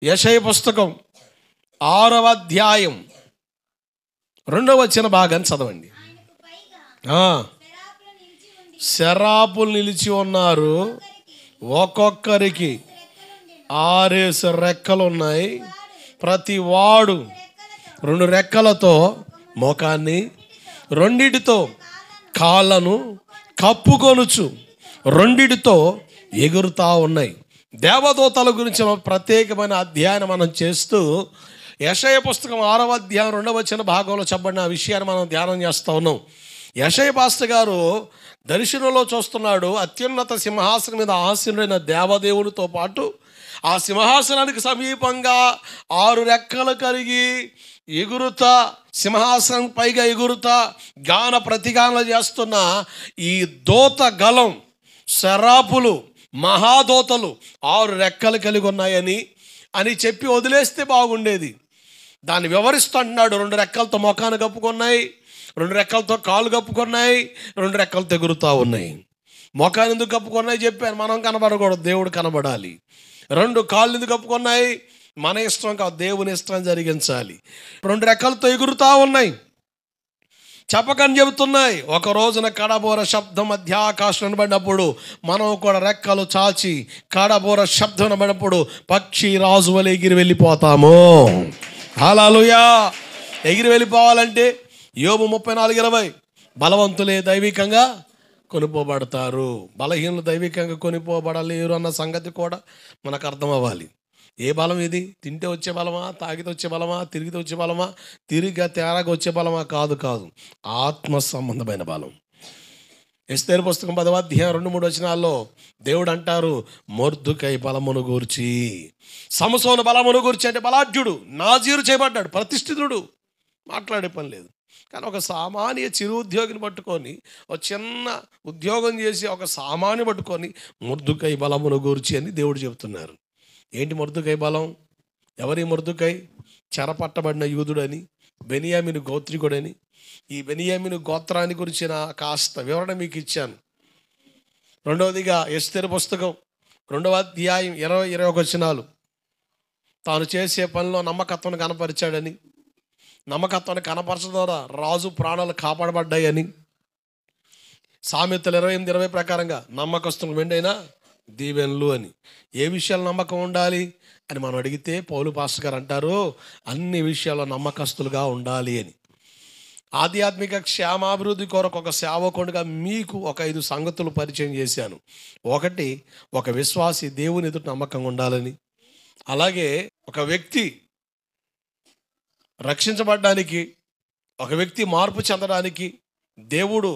యెషయా పుస్తకం 6వ అధ్యాయం 2వ వచన భాగాన్ని చదవండి. శరాపులు నిలిచి ఉన్నారు, ఒక్కొక్కరికి 6 రెక్కలు ఉన్నాయి. ప్రతి వాడు 2 రెక్కలతో మోకాన్ని, 2 కాళ్ళను కప్పుకొనుచు 2 ఎగురుతా ఉన్నాయి. దేవదూతల గురించి ప్రత్యేకమైన అధ్యయనం మనం చేస్తూ యెషయా పుస్తకం 6వ అధ్యాయం 2వ వచన భాగంలో చెప్పబడిన ఆ విషయాన్ని మనం ధ్యానం చేస్తూ ఉన్నాం. యెషయా పాస్టర్ గారు దర్శనంలో చూస్తున్నాడు, అత్యున్నత సింహాసనం మీద ఆసీనుడైన దేవదేవుడితో పాటు ఆ సింహాసనానికి సమీపంగా 6 రెక్కలు కలిగి ఎగురుతా, సింహాసనం పైగా ఎగురుతా గాన ప్రతిగానలు చేస్తున్న ఈ దూత గలం శరాపులు, మహాదూతలు 6 రెక్కలు కలిగి ఉన్నాయని చెప్పి వదిలేస్తే బాగుండేది. దాన్ని వివరిస్తున్నాడు. 2 రెక్కలతో మొఖాన్ని కప్పుకున్నాయి, 2 రెక్కలతో కాళ్ళు కప్పుకున్నాయి, 2 రెక్కలతో ఎగురుతూ ఉన్నాయి. మొఖాన్ని ఎందుకు కప్పుకున్నాయి చెప్పాను, మనం కనబడకూడదు, దేవుడు కనబడాలి. 2 కాళ్ళు ఎందుకు కప్పుకున్నాయి, మన ఇష్టం కాదు, దేవుని ఇష్టం జరిగించాలి. 2 రెక్కలతో ఎగురుతూ ఉన్నాయి, చెప్పకని చెబుతున్నాయి. ఒక రోజున కడబోర శబ్దం మధ్య ఆకాశం వినబడినప్పుడు మనం కూడా రెక్కలు చాచి కడబోర శబ్దం వినబడినప్పుడు పక్షి రాజు వలె ఎగిరి వెళ్ళిపోతాము. హల్లెలూయా. ఎగిరి వెళ్ళిపోవాలంటే యోబు 34:20 బలవంతులే దైవికంగా కొనిపోబడతారు, బలహీనులు దైవికంగా కొనిపోబడలేరు అన్న సంగతి కూడా మనకు అర్థం అవ్వాలి. ఏ బలం ఇది? తింటే వచ్చే బలమా, తాగితే వచ్చే బలమా, తిరిగితే వచ్చే బలమా, తిరిగి తేరాగా వచ్చే బలమా? కాదు, ఆత్మ సంబంధమైన బలం. ఎస్తేరు పుస్తకం 10వ అధ్యాయం 2-3 వచనాల్లో దేవుడు అంటారు, మొర్దుకై బలమును గూర్చి, సంసోను బలమును గూర్చి అంటే బలాఢ్యుడు, నాజీరు చేయబడ్డాడు, ప్రతిష్ఠితుడు, మాట్లాడే పని లేదు. కానీ ఒక సామాన్య చిరు ఉద్యోగిని పట్టుకొని, ఒక చిన్న ఉద్యోగం చేసి ఒక సామాన్య పట్టుకొని మొర్దుకై బలమును గూర్చి అని దేవుడు చెబుతున్నారు. ఏంటి మొర్దుకై బలం? ఎవరి మొర్దుకై? చెరపట్టబడిన యూదుడని, బెనియామీను గోత్రికుడని. ఈ బెనియామీను గోత్రాన్ని గురించిన కాస్త వివరణ మీకు ఇచ్చాను. 2వదిగా ఎస్తేరు పుస్తకం 2వ అధ్యాయం 20-21 వచనాలు, తాను చేసే పనిలో నమ్మకత్వం కనపరిచాడని, నమ్మకత్వాన్ని కనపరచడం ద్వారా రాజు ప్రాణాలు కాపాడబడ్డాయని. సామెతలు 28-20 ప్రకారంగా నమ్మకస్తులు మెండైనా దీవెనలు అని. ఏ విషయాలు నమ్మకం ఉండాలి అని మనం అడిగితే పౌలు పాస్టర్ గారు అంటారు, అన్ని విషయాల్లో నమ్మకస్తులుగా ఉండాలి అని. ఆధ్యాత్మిక క్షేమాభివృద్ధి కొరకు ఒక సేవకుడిగా మీకు ఒక 5 సంగతులు పరిచయం చేశాను. 1, ఒక విశ్వాసి దేవుని ఎదుట నమ్మకంగా ఉండాలని. అలాగే ఒక వ్యక్తి రక్షించబడడానికి, ఒక వ్యక్తి మార్పు చెందడానికి దేవుడు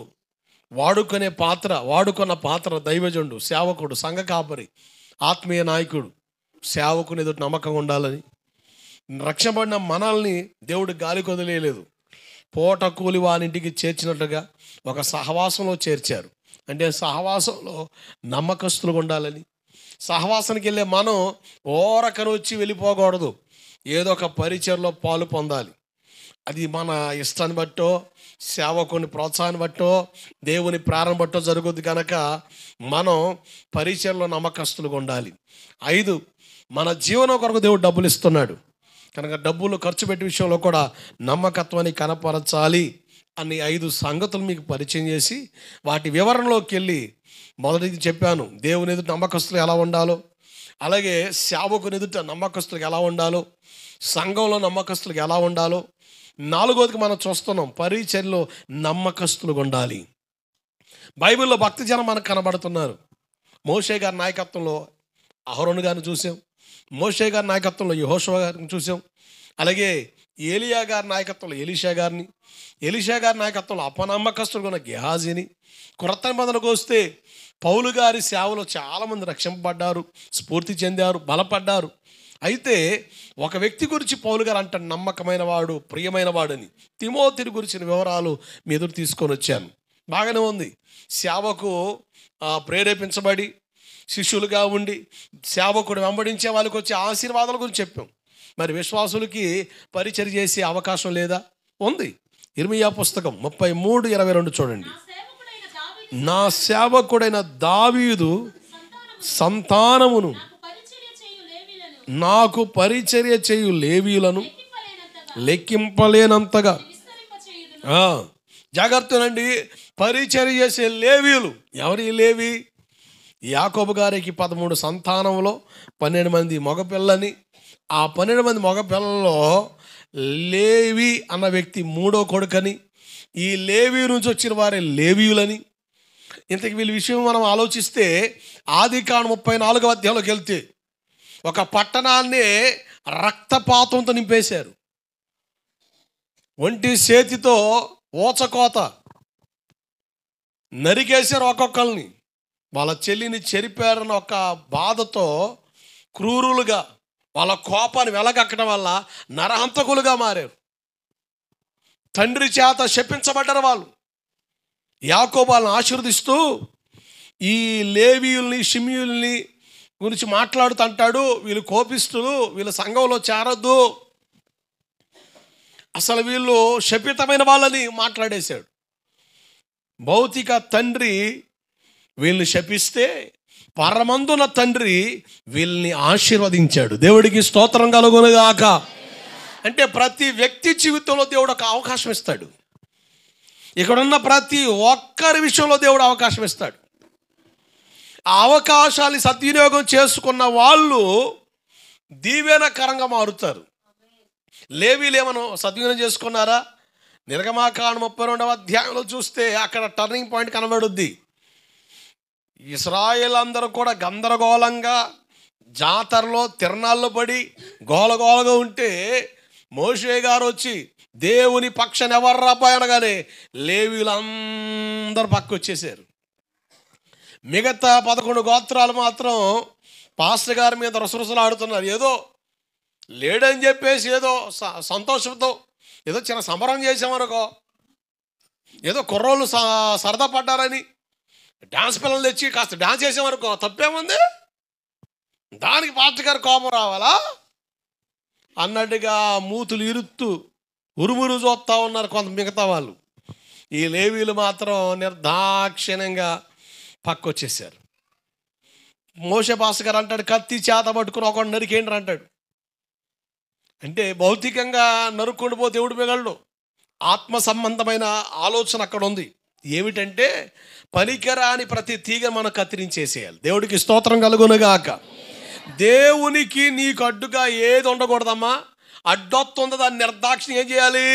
వాడుకున్న పాత్ర దైవజనుడు, సేవకుడు, సంఘ కాపరి, ఆత్మీయ నాయకుడు, సేవకుని ఎదుట నమ్మకంగా ఉండాలని. రక్షించబడిన మనల్ని దేవుడు గాలికి వదిలేయలేదు, పూట కూలి వానింటికి చేర్చినట్లుగా ఒక సహవాసంలో చేర్చారు. అంటే సహవాసంలో నమ్మకస్తులుగా ఉండాలని. సహవాసానికి వెళ్ళే మనం ఓరకను వచ్చి వెళ్ళిపోకూడదు, ఏదో ఒక పరిచయలో పాలు పొందాలి. అది మన ఇష్టాన్ని బట్టో, సేవకుని ప్రోత్సాహాన్ని బట్టో, దేవుని ప్రారంభం బట్టో జరుగుద్ది. కనుక మనం పరిచయంలో నమ్మకస్తులుగా ఉండాలి. 5, మన జీవనం కొరకు దేవుడు డబ్బులు ఇస్తున్నాడు కనుక డబ్బులు ఖర్చు పెట్టే విషయంలో కూడా నమ్మకత్వాన్ని కనపరచాలి అని 5 సంగతులు మీకు పరిచయం చేసి వాటి వివరణలోకి వెళ్ళి మొదటిది చెప్పాను, దేవుని ఎదుట నమ్మకస్తులు ఎలా ఉండాలో, అలాగే సేవకుని ఎదుట నమ్మకస్తులకు ఎలా ఉండాలో, సంఘంలో నమ్మకస్తులకు ఎలా ఉండాలో. 4వదికి మనం చూస్తున్నాం, పరిచర్యలో నమ్మకస్తులుగా ఉండాలి. బైబిల్లో భక్తి జనం మనకు కనబడుతున్నారు. మోషే గారి నాయకత్వంలో అహరోను గారిని చూసాం, మోషే గారి నాయకత్వంలో యెహోషువ గారిని చూసాం, అలాగే ఏలియా గారి నాయకత్వంలో ఎలీషా గారిని, ఎలీషా గారి నాయకత్వంలో అపనమ్మకస్తులుగా ఉన్న గెహాజీని. క్రొత్త నిబంధనకు వస్తే పౌలు గారి సేవలో చాలామంది రక్షింపబడ్డారు, స్ఫూర్తి చెందారు, బలపడ్డారు. అయితే ఒక వ్యక్తి గురించి పౌలు గారు అంటాడు, నమ్మకమైన వాడు, ప్రియమైన వాడని. తిమోతిని గురించిన వివరాలు మీ ఎదురు తీసుకొని వచ్చాను. బాగానే ఉంది. సేవకు ప్రేరేపించబడి శిష్యులుగా ఉండి సేవకుడు వెంబడించే వాళ్ళకి వచ్చే ఆశీర్వాదాల గురించి చెప్పాం. మరి విశ్వాసులకి పరిచర్య చేసే అవకాశం లేదా? ఉంది. ఇర్మీయా పుస్తకం 33:22 చూడండి. నా సేవకుడైన దావీదు సంతానమును నాకు పరిచర్య చేయు లేవీయులను లెక్కింపలేనంతగా. జాగ్రత్తనండి, పరిచర్య చేసే లేవీయులు. ఎవరి లేవి? యాకోబు గారికి 13 సంతానంలో 12 మంది మగపిల్లని. ఆ 12 మంది మగపిల్లలో లేవి అన్న వ్యక్తి 3వ కొడుకని, ఈ లేవి నుంచి వచ్చిన వారే లేవీయులని. ఇంతకు వీళ్ళ విషయం మనం ఆలోచిస్తే ఆదికాండం 34వ అధ్యాయంలోకి వెళ్తే ఒక పట్టణాన్ని రక్తపాతంతో నింపేశారు. ఒంటి చేతితో ఓచకోత నరికేశారు ఒక్కొక్కరిని. వాళ్ళ చెల్లిని చెరిపారన్న ఒక బాధతో క్రూరులుగా వాళ్ళ కోపాన్ని వెలగక్కడం వల్ల నరహంతకులుగా మారారు. తండ్రి చేత శపించబడ్డారు వాళ్ళు. యాకోబు వాళ్ళని ఆశీర్వదిస్తూ ఈ లేవీయుల్ని షిమీయుల్ని గురించి మాట్లాడుతూ అంటాడు, వీళ్ళు కోపిస్తులు, వీళ్ళ సంఘంలో చేరొద్దు, అసలు వీళ్ళు శపితమైన వాళ్ళని మాట్లాడేశాడు. భౌతిక తండ్రి వీళ్ళని శపిస్తే పరమందున తండ్రి వీళ్ళని ఆశీర్వదించాడు. దేవుడికి స్తోత్రం కలుగునుగాక. అంటే ప్రతి వ్యక్తి జీవితంలో దేవుడు ఒక అవకాశం ఇస్తాడు. ఇక్కడున్న ప్రతి ఒక్కరి విషయంలో దేవుడు అవకాశం ఇస్తాడు. ఆ అవకాశాన్ని సద్వినియోగం చేసుకున్న వాళ్ళు దీవెనకరంగా మారుతారు. లేవీలు ఏమనో సద్వినియోగం చేసుకున్నారా? నిర్గమాకాండం 32వ అధ్యాయంలో చూస్తే అక్కడ టర్నింగ్ పాయింట్ కనబడుద్ది. ఇశ్రాయేల్ అందరూ కూడా గందరగోళంగా జాతరలో తిరణాల్లో పడి గోలగోలగా ఉంటే మోషే గారు వచ్చి దేవుని పక్షాన ఎవర్రా పోయి అనగానే లేవీలు అందరూ పక్కకు వచ్చేసారు. మిగతా 11 గోత్రాలు మాత్రం పాస్టర్ గారి మీద రుసరుసలాడుతున్నారు. ఏదో లేడని చెప్పేసి ఏదో సంతోషంతో ఏదో చిన్న సంబరం చేసామనుకో, ఏదో కుర్రోళ్ళు సరదా పడ్డారని డాన్స్ పిల్లలు తెచ్చి కాస్త డాన్స్ చేసామనుకో తప్పేముంది, దానికి పాస్టర్ గారు కోపం రావాలా అన్నట్టుగా మూతులు ఇరుత్తు ఉరుమురు చూస్తూ ఉన్నారు కొంత మిగతా వాళ్ళు. ఈ లేవీలు మాత్రం నిర్దాక్షిణ్యంగా పక్కొచ్చేసారు. మోషే పాస్టర్ గారు అంటాడు, కత్తి చేత పట్టుకుని ఒకడు నరికేండ్రు అంటాడు. అంటే భౌతికంగా నరుక్కొని పోతే దేవుడు మిగలడు. ఆత్మ సంబంధమైన ఆలోచన అక్కడ ఉంది. ఏమిటంటే పనికిరాని ప్రతి తీగ మనం కత్తిరించేసేయాలి. దేవుడికి స్తోత్రం కలుగునుగాక. దేవునికి నీకు అడ్డుగా ఏది ఉండకూడదమ్మా. అడ్డొస్తుందో దాన్ని నిర్దాక్షిణ్యం ఏం చేయాలి?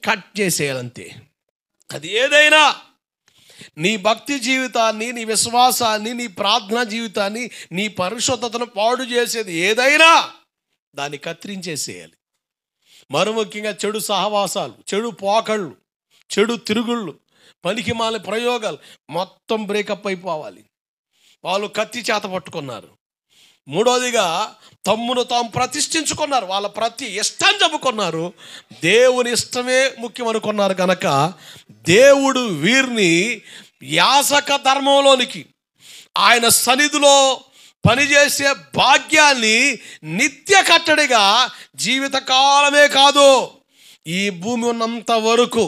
కట్ చేసేయాలంతే. అది ఏదైనా నీ భక్తి జీవితాన్ని, నీ విశ్వాసాన్ని, నీ ప్రార్థనా జీవితాన్ని, నీ పరిశుద్ధతను పాడు చేసేది ఏదైనా దాన్ని కత్తిరించేసేయాలి. మరో ముఖ్యంగా చెడు సహవాసాలు, చెడు పోకళ్ళు, చెడు తిరుగుళ్ళు, పనికిమాల ప్రయోగాలు మొత్తం బ్రేకప్ అయిపోవాలి. వాళ్ళు కత్తి చేత పట్టుకున్నారు. మూడోదిగా తమ్మును తాము ప్రతిష్ఠించుకున్నారు. వాళ్ళ ప్రతి ఇష్టాన్ని చెప్పుకున్నారు. దేవుని ఇష్టమే ముఖ్యం అనుకున్నారు కనుక దేవుడు వీరిని యాజక ధర్మంలోనికి, ఆయన సన్నిధిలో పనిచేసే భాగ్యాన్ని నిత్య కట్టడిగా జీవితకాలమే కాదు, ఈ భూమి ఉన్నంత వరకు,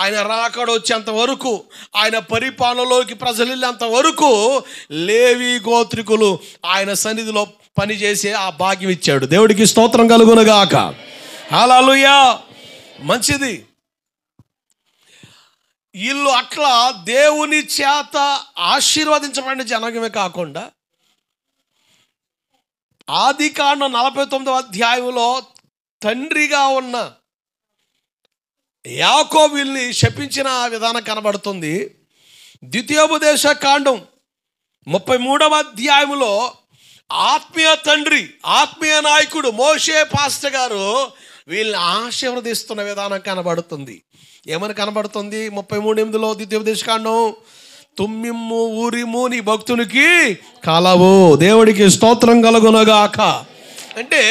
ఆయన రాకడ వచ్చేంత వరకు, ఆయన పరిపాలనలోకి ప్రజలు వెళ్ళేంత వరకు లేవి గోత్రికులు ఆయన సన్నిధిలో పనిచేసే ఆ భాగ్యం ఇచ్చాడు. దేవుడికి స్తోత్రం కలుగునుగాక. హల్లెలూయా. మంచిది. వీళ్ళు అట్లా దేవుని చేత ఆశీర్వదించబడిన జనాంగమే కాకుండా ఆదికాండం 49వ అధ్యాయంలో తండ్రిగా ఉన్న యాకోబుని శపించిన విధానం కనబడుతుంది. ద్వితీయోపదేశ కాండం 33వ అధ్యాయంలో ఆత్మీయ తండ్రి, ఆత్మీయ నాయకుడు మోషే పాస్టర్ గారు వీళ్ళని ఆశీర్వదిస్తున్న విధానం కనబడుతుంది. ఏమని కనబడుతుంది? 33:8 ద్వితీయోపదేశ కాండం, తుమ్మిమ్ము ఊరిము నీ భక్తునికి కలవు. దేవుడికి స్తోత్రం కలుగునుగాక. అంటే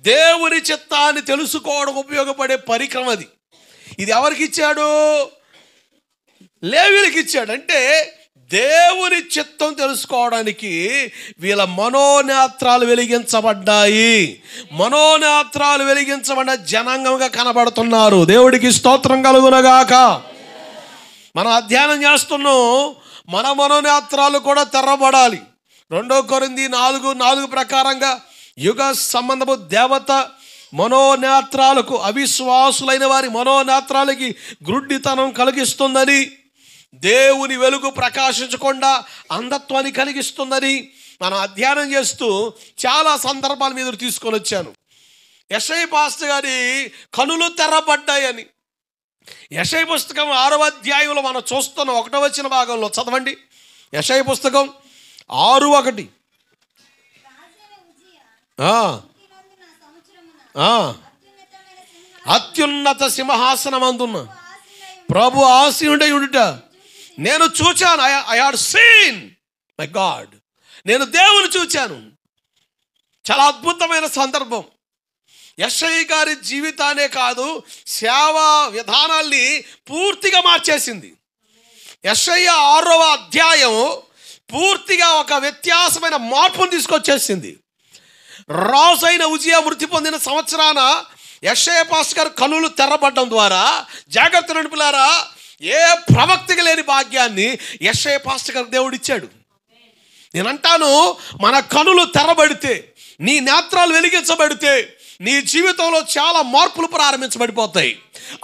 దేవుని చిత్తాన్ని తెలుసుకోవడం ఉపయోగపడే పరికరం అది. ఇది ఎవరికి ఇచ్చాడు? లేవీయులకు ఇచ్చాడు. అంటే దేవుని చిత్తం తెలుసుకోవడానికి వీళ్ళ మనోనేత్రాలు వెలిగించబడ్డాయి. మనోనేత్రాలు వెలిగించబడిన జనాంగంగా కనబడుతున్నారు. దేవుడికి స్తోత్రం కలుగునుగాక. మనం అధ్యయనం చేస్తున్నాం, మన మనోనేత్రాలు కూడా తెరవబడాలి. 2 కొరింథీ 4:4 ప్రకారంగా యుగ సంబంధము దేవత మనోనేత్రాలకు, అవిశ్వాసులైన వారి మనోనేత్రాలకి గ్రుడ్డితనం కలిగిస్తుందని, దేవుని వెలుగు ప్రకాశించకుండా అంధత్వాన్ని కలిగిస్తుందని మనం అధ్యయనం చేస్తూ చాలా సందర్భాల మీద తీసుకొని వచ్చాను. యెషయా పాస్టర్ గారి కనులు తెరబడ్డాయని యెషయా పుస్తకం 6వ అధ్యాయంలో మనం చూస్తున్నాం. 1వ వచన భాగంలో చదవండి. యెషయా పుస్తకం 6:1. అత్యున్నత సింహాసనమందున్న ప్రభు ఆసీనుడై ఉండుట నేను చూచాను. I had seen my God. నేను దేవుని చూచాను. చాలా అద్భుతమైన సందర్భం. యెషయా గారి జీవితానే కాదు, సేవా విధానాల్ని పూర్తిగా మార్చేసింది. యెషయా 6వ అధ్యాయం పూర్తిగా ఒక వ్యత్యాసమైన మార్పును తీసుకొచ్చేసింది. రాజైన ఉజియా మృతి పొందిన సంవత్సరాన యెషయా పాస్టర్ గారు కనులు తెరబడ్డం ద్వారా, జాగ్రత్త నడుపులారా, ఏ ప్రవక్తకి లేని భాగ్యాన్ని యెషయా పాస్టర్ గారికి దేవుడు ఇచ్చాడు. నేనంటాను, మన కనులు తెరబడితే, నీ నేత్రాలు వెలిగించబడితే నీ జీవితంలో చాలా మార్పులు ప్రారంభించబడిపోతాయి.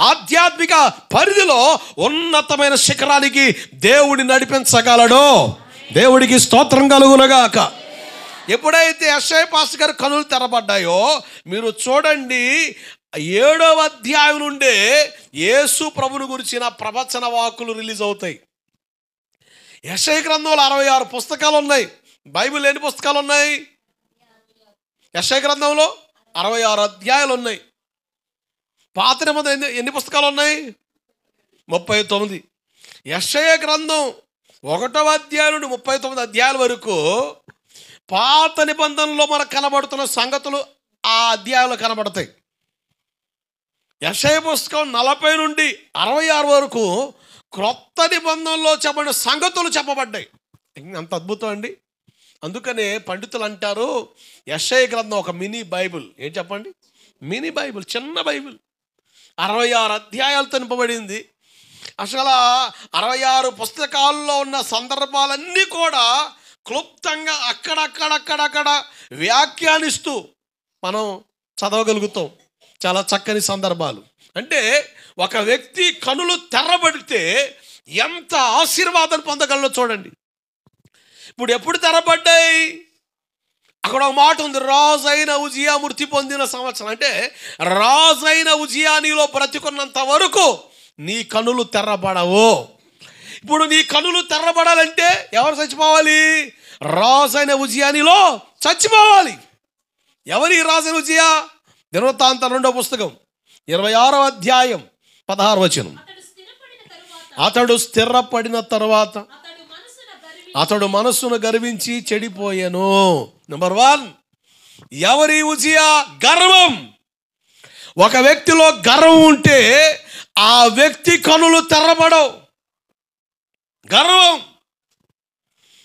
ఆధ్యాత్మిక పరిధిలో ఉన్నతమైన శిఖరానికి దేవుడి నడిపించగలడు. దేవుడికి స్తోత్రం కలుగునగాక. ఎప్పుడైతే యెషయా పాస్టర్ గారు కనులు తెరబడ్డాయో మీరు చూడండి, 7వ అధ్యాయం నుండే యేసు ప్రభుని గురించిన ప్రవచన వాక్కులు రిలీజ్ అవుతాయి. యెషయా గ్రంథంలో 66 పుస్తకాలు ఉన్నాయి. బైబిల్ ఎన్ని పుస్తకాలు ఉన్నాయి? యెషయా గ్రంథంలో 66 అధ్యాయాలు ఉన్నాయి. పాత నిబంధన ఎన్ని పుస్తకాలు ఉన్నాయి? 39. యెషయా గ్రంథం 1వ అధ్యాయం నుండి 39 అధ్యాయాల వరకు పాత నిబంధనలో మనకు కనబడుతున్న సంగతులు ఆ అధ్యాయంలో కనబడతాయి. యెషయా పుస్తకం 40 నుండి 66 వరకు క్రొత్త నిబంధనలో చెప్పబడిన సంగతులు చెప్పబడ్డాయి. అంత అద్భుతం అండి. అందుకనే పండితులు అంటారు, యెషయా గ్రంథం ఒక మినీ బైబిల్. ఏం చెప్పండి? మినీ బైబిల్, చిన్న బైబిల్. 66 అధ్యాయాలతో నింపబడింది. అసలు 66 పుస్తకాల్లో ఉన్న సందర్భాలన్నీ కూడా క్లుప్తంగా అక్కడక్కడ వ్యాఖ్యానిస్తూ మనం చదవగలుగుతాం. చాలా చక్కని సందర్భాలు. అంటే ఒక వ్యక్తి కనులు తెరబడితే ఎంత ఆశీర్వాదం పొందగలరో చూడండి. ఇప్పుడు ఎప్పుడు తెరబడ్డాయి? అక్కడ ఒక మాట ఉంది, రాజైన ఉజియా మృతి పొందిన సంవత్సరం. అంటే రాజైన ఉజియా నీలో బ్రతికున్నంత వరకు నీ కనులు తెరబడవు. ఇప్పుడు నీ కనులు తెరబడాలంటే ఎవరు చచ్చిపోవాలి? రాజైన ఉజియా నీలో చచ్చిపోవాలి. ఎవరి రాజైన ఉజియా? దినవృత్తాంతం 2వ పుస్తకం 26వ అధ్యాయం 16వ వచనం. అతడు స్థిరపడిన తరువాత అతడు మనస్సును గర్వించి చెడిపోయాను. నెంబర్ 1, ఎవరి ఉజియా? గర్వం. ఒక వ్యక్తిలో గర్వం ఉంటే ఆ వ్యక్తి కనులు తెరబడవు. గర్వం.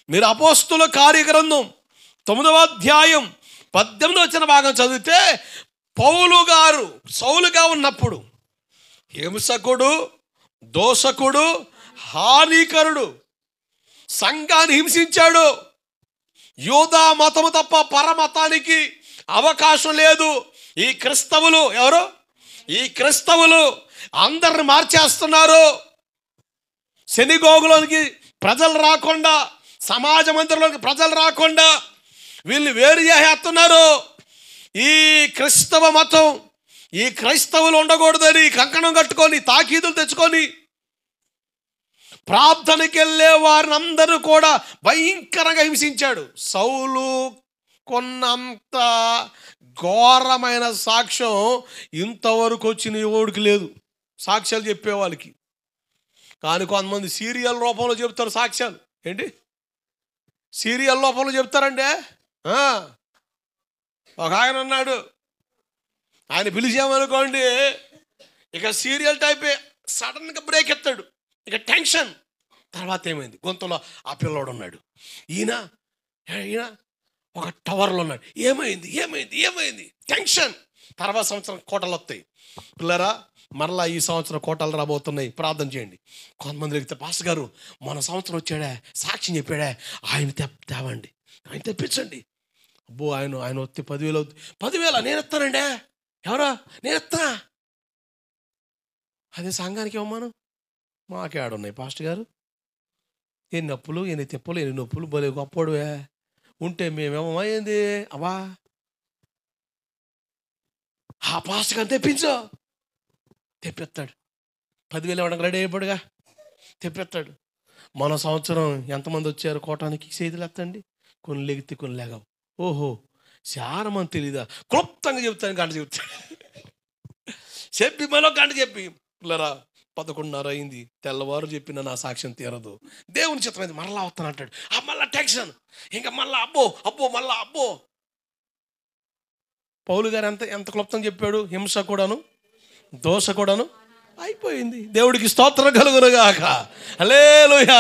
మీరు అపోస్తుల కార్యగ్రంథం 9వ అధ్యాయం 18వ వచన భాగం చదివితే, పౌలు గారు సౌలుగా ఉన్నప్పుడు హింసకుడు, దోషకుడు, హానికరుడు, సంఘాన్ని హింసించాడు. యూదా మతము తప్ప పరమతానికి అవకాశం లేదు. ఈ క్రైస్తవులు ఎవరు? ఈ క్రైస్తవులు అందరిని మార్చేస్తున్నారు. సెనిగోగులోనికి ప్రజలు రాకుండా, సమాజ మందిరంలోకి ప్రజలు రాకుండా వీళ్ళు వేరు చేస్తున్నారు. ఈ క్రైస్తవ మతం, ఈ క్రైస్తవులు ఉండకూడదని కంకణం కట్టుకొని తాకీదులు తెచ్చుకొని ప్రార్థనకి వెళ్ళే వారిని అందరూ కూడా భయంకరంగా హింసించాడు. సౌలు కొన్నంత ఘోరమైన సాక్ష్యం ఇంతవరకు వచ్చిన ఓడికి లేదు, సాక్ష్యాలు చెప్పేవాళ్ళకి. కానీ కొంతమంది సీరియల్ రూపంలో చెప్తారు సాక్ష్యాలు. ఏంటి సీరియల్ రూపంలో చెప్తారండి? ఒక ఆయన అన్నాడు, ఆయన పిలిచామనుకోండి, ఇక సీరియల్ టైపే, సడన్గా బ్రేక్ ఎత్తాడు, ఇక టెన్షన్. తర్వాత ఏమైంది? గొంతులో ఆ పిల్లోడు ఉన్నాడు, ఈయన ఒక టవర్లో ఉన్నాడు, ఏమైంది టెన్షన్. తర్వాత సంవత్సరం కోటలు వస్తాయి. పిల్లరా, మరలా ఈ సంవత్సరం కోటలు రాబోతున్నాయి, ప్రార్థన చేయండి. కొంతమంది అడిగితే, పాస్టర్ గారు మన సంవత్సరం వచ్చాడా, సాక్ష్యం చెప్పాడా, ఆయన తేవండి, ఆయన తెప్పించండి. అబ్బో ఆయన ఆయన వస్తే 10,000 అవుతుంది. 10,000 నేను ఇస్తానండి. ఎవరా? నేను ఇస్తా. అదే సంఘానికి ఇవ్వమాను. మాకే ఆడున్నాయి పాస్టర్ గారు. ఎన్ని అప్పులు, ఎన్ని తిప్పలు, ఎన్ని నొప్పులు, భలే గొప్పోడువే ఉంటే మేమేమో ఏంది అవ్వా ఆ పాస్టర్ గారిని తెప్పిస్తాడు. 10,000 ఇవ్వడానికి రెడీ అయిపోడుగా, తెప్పిస్తాడు. మన సంవత్సరం ఎంతమంది వచ్చారు కోటానికి? చేతులు ఎత్తండి. కొన్ని లెగితే కొన్ని లేగవు. ఓహో చాలా మంది తెలీదా? క్లుప్తంగా చెప్తాను, గంట చెప్తాడు. చెప్పి మరో గంట చెప్పి పిల్లరా 11:30 అయింది, తెల్లవారు చెప్పిన నా సాక్ష్యం తీరదు, దేవుని చిత్తమైంది, మరలా వస్తాను అంటాడు. మళ్ళా టెన్షన్, ఇంకా మళ్ళా అబ్బో మళ్ళా అబ్బో. పౌలు గారు ఎంత క్లుప్తంగా చెప్పాడు. హింస కూడాను, దోష కూడాను అయిపోయింది. దేవుడికి స్తోత్రం కలుగునుగాక. హల్లెలూయా.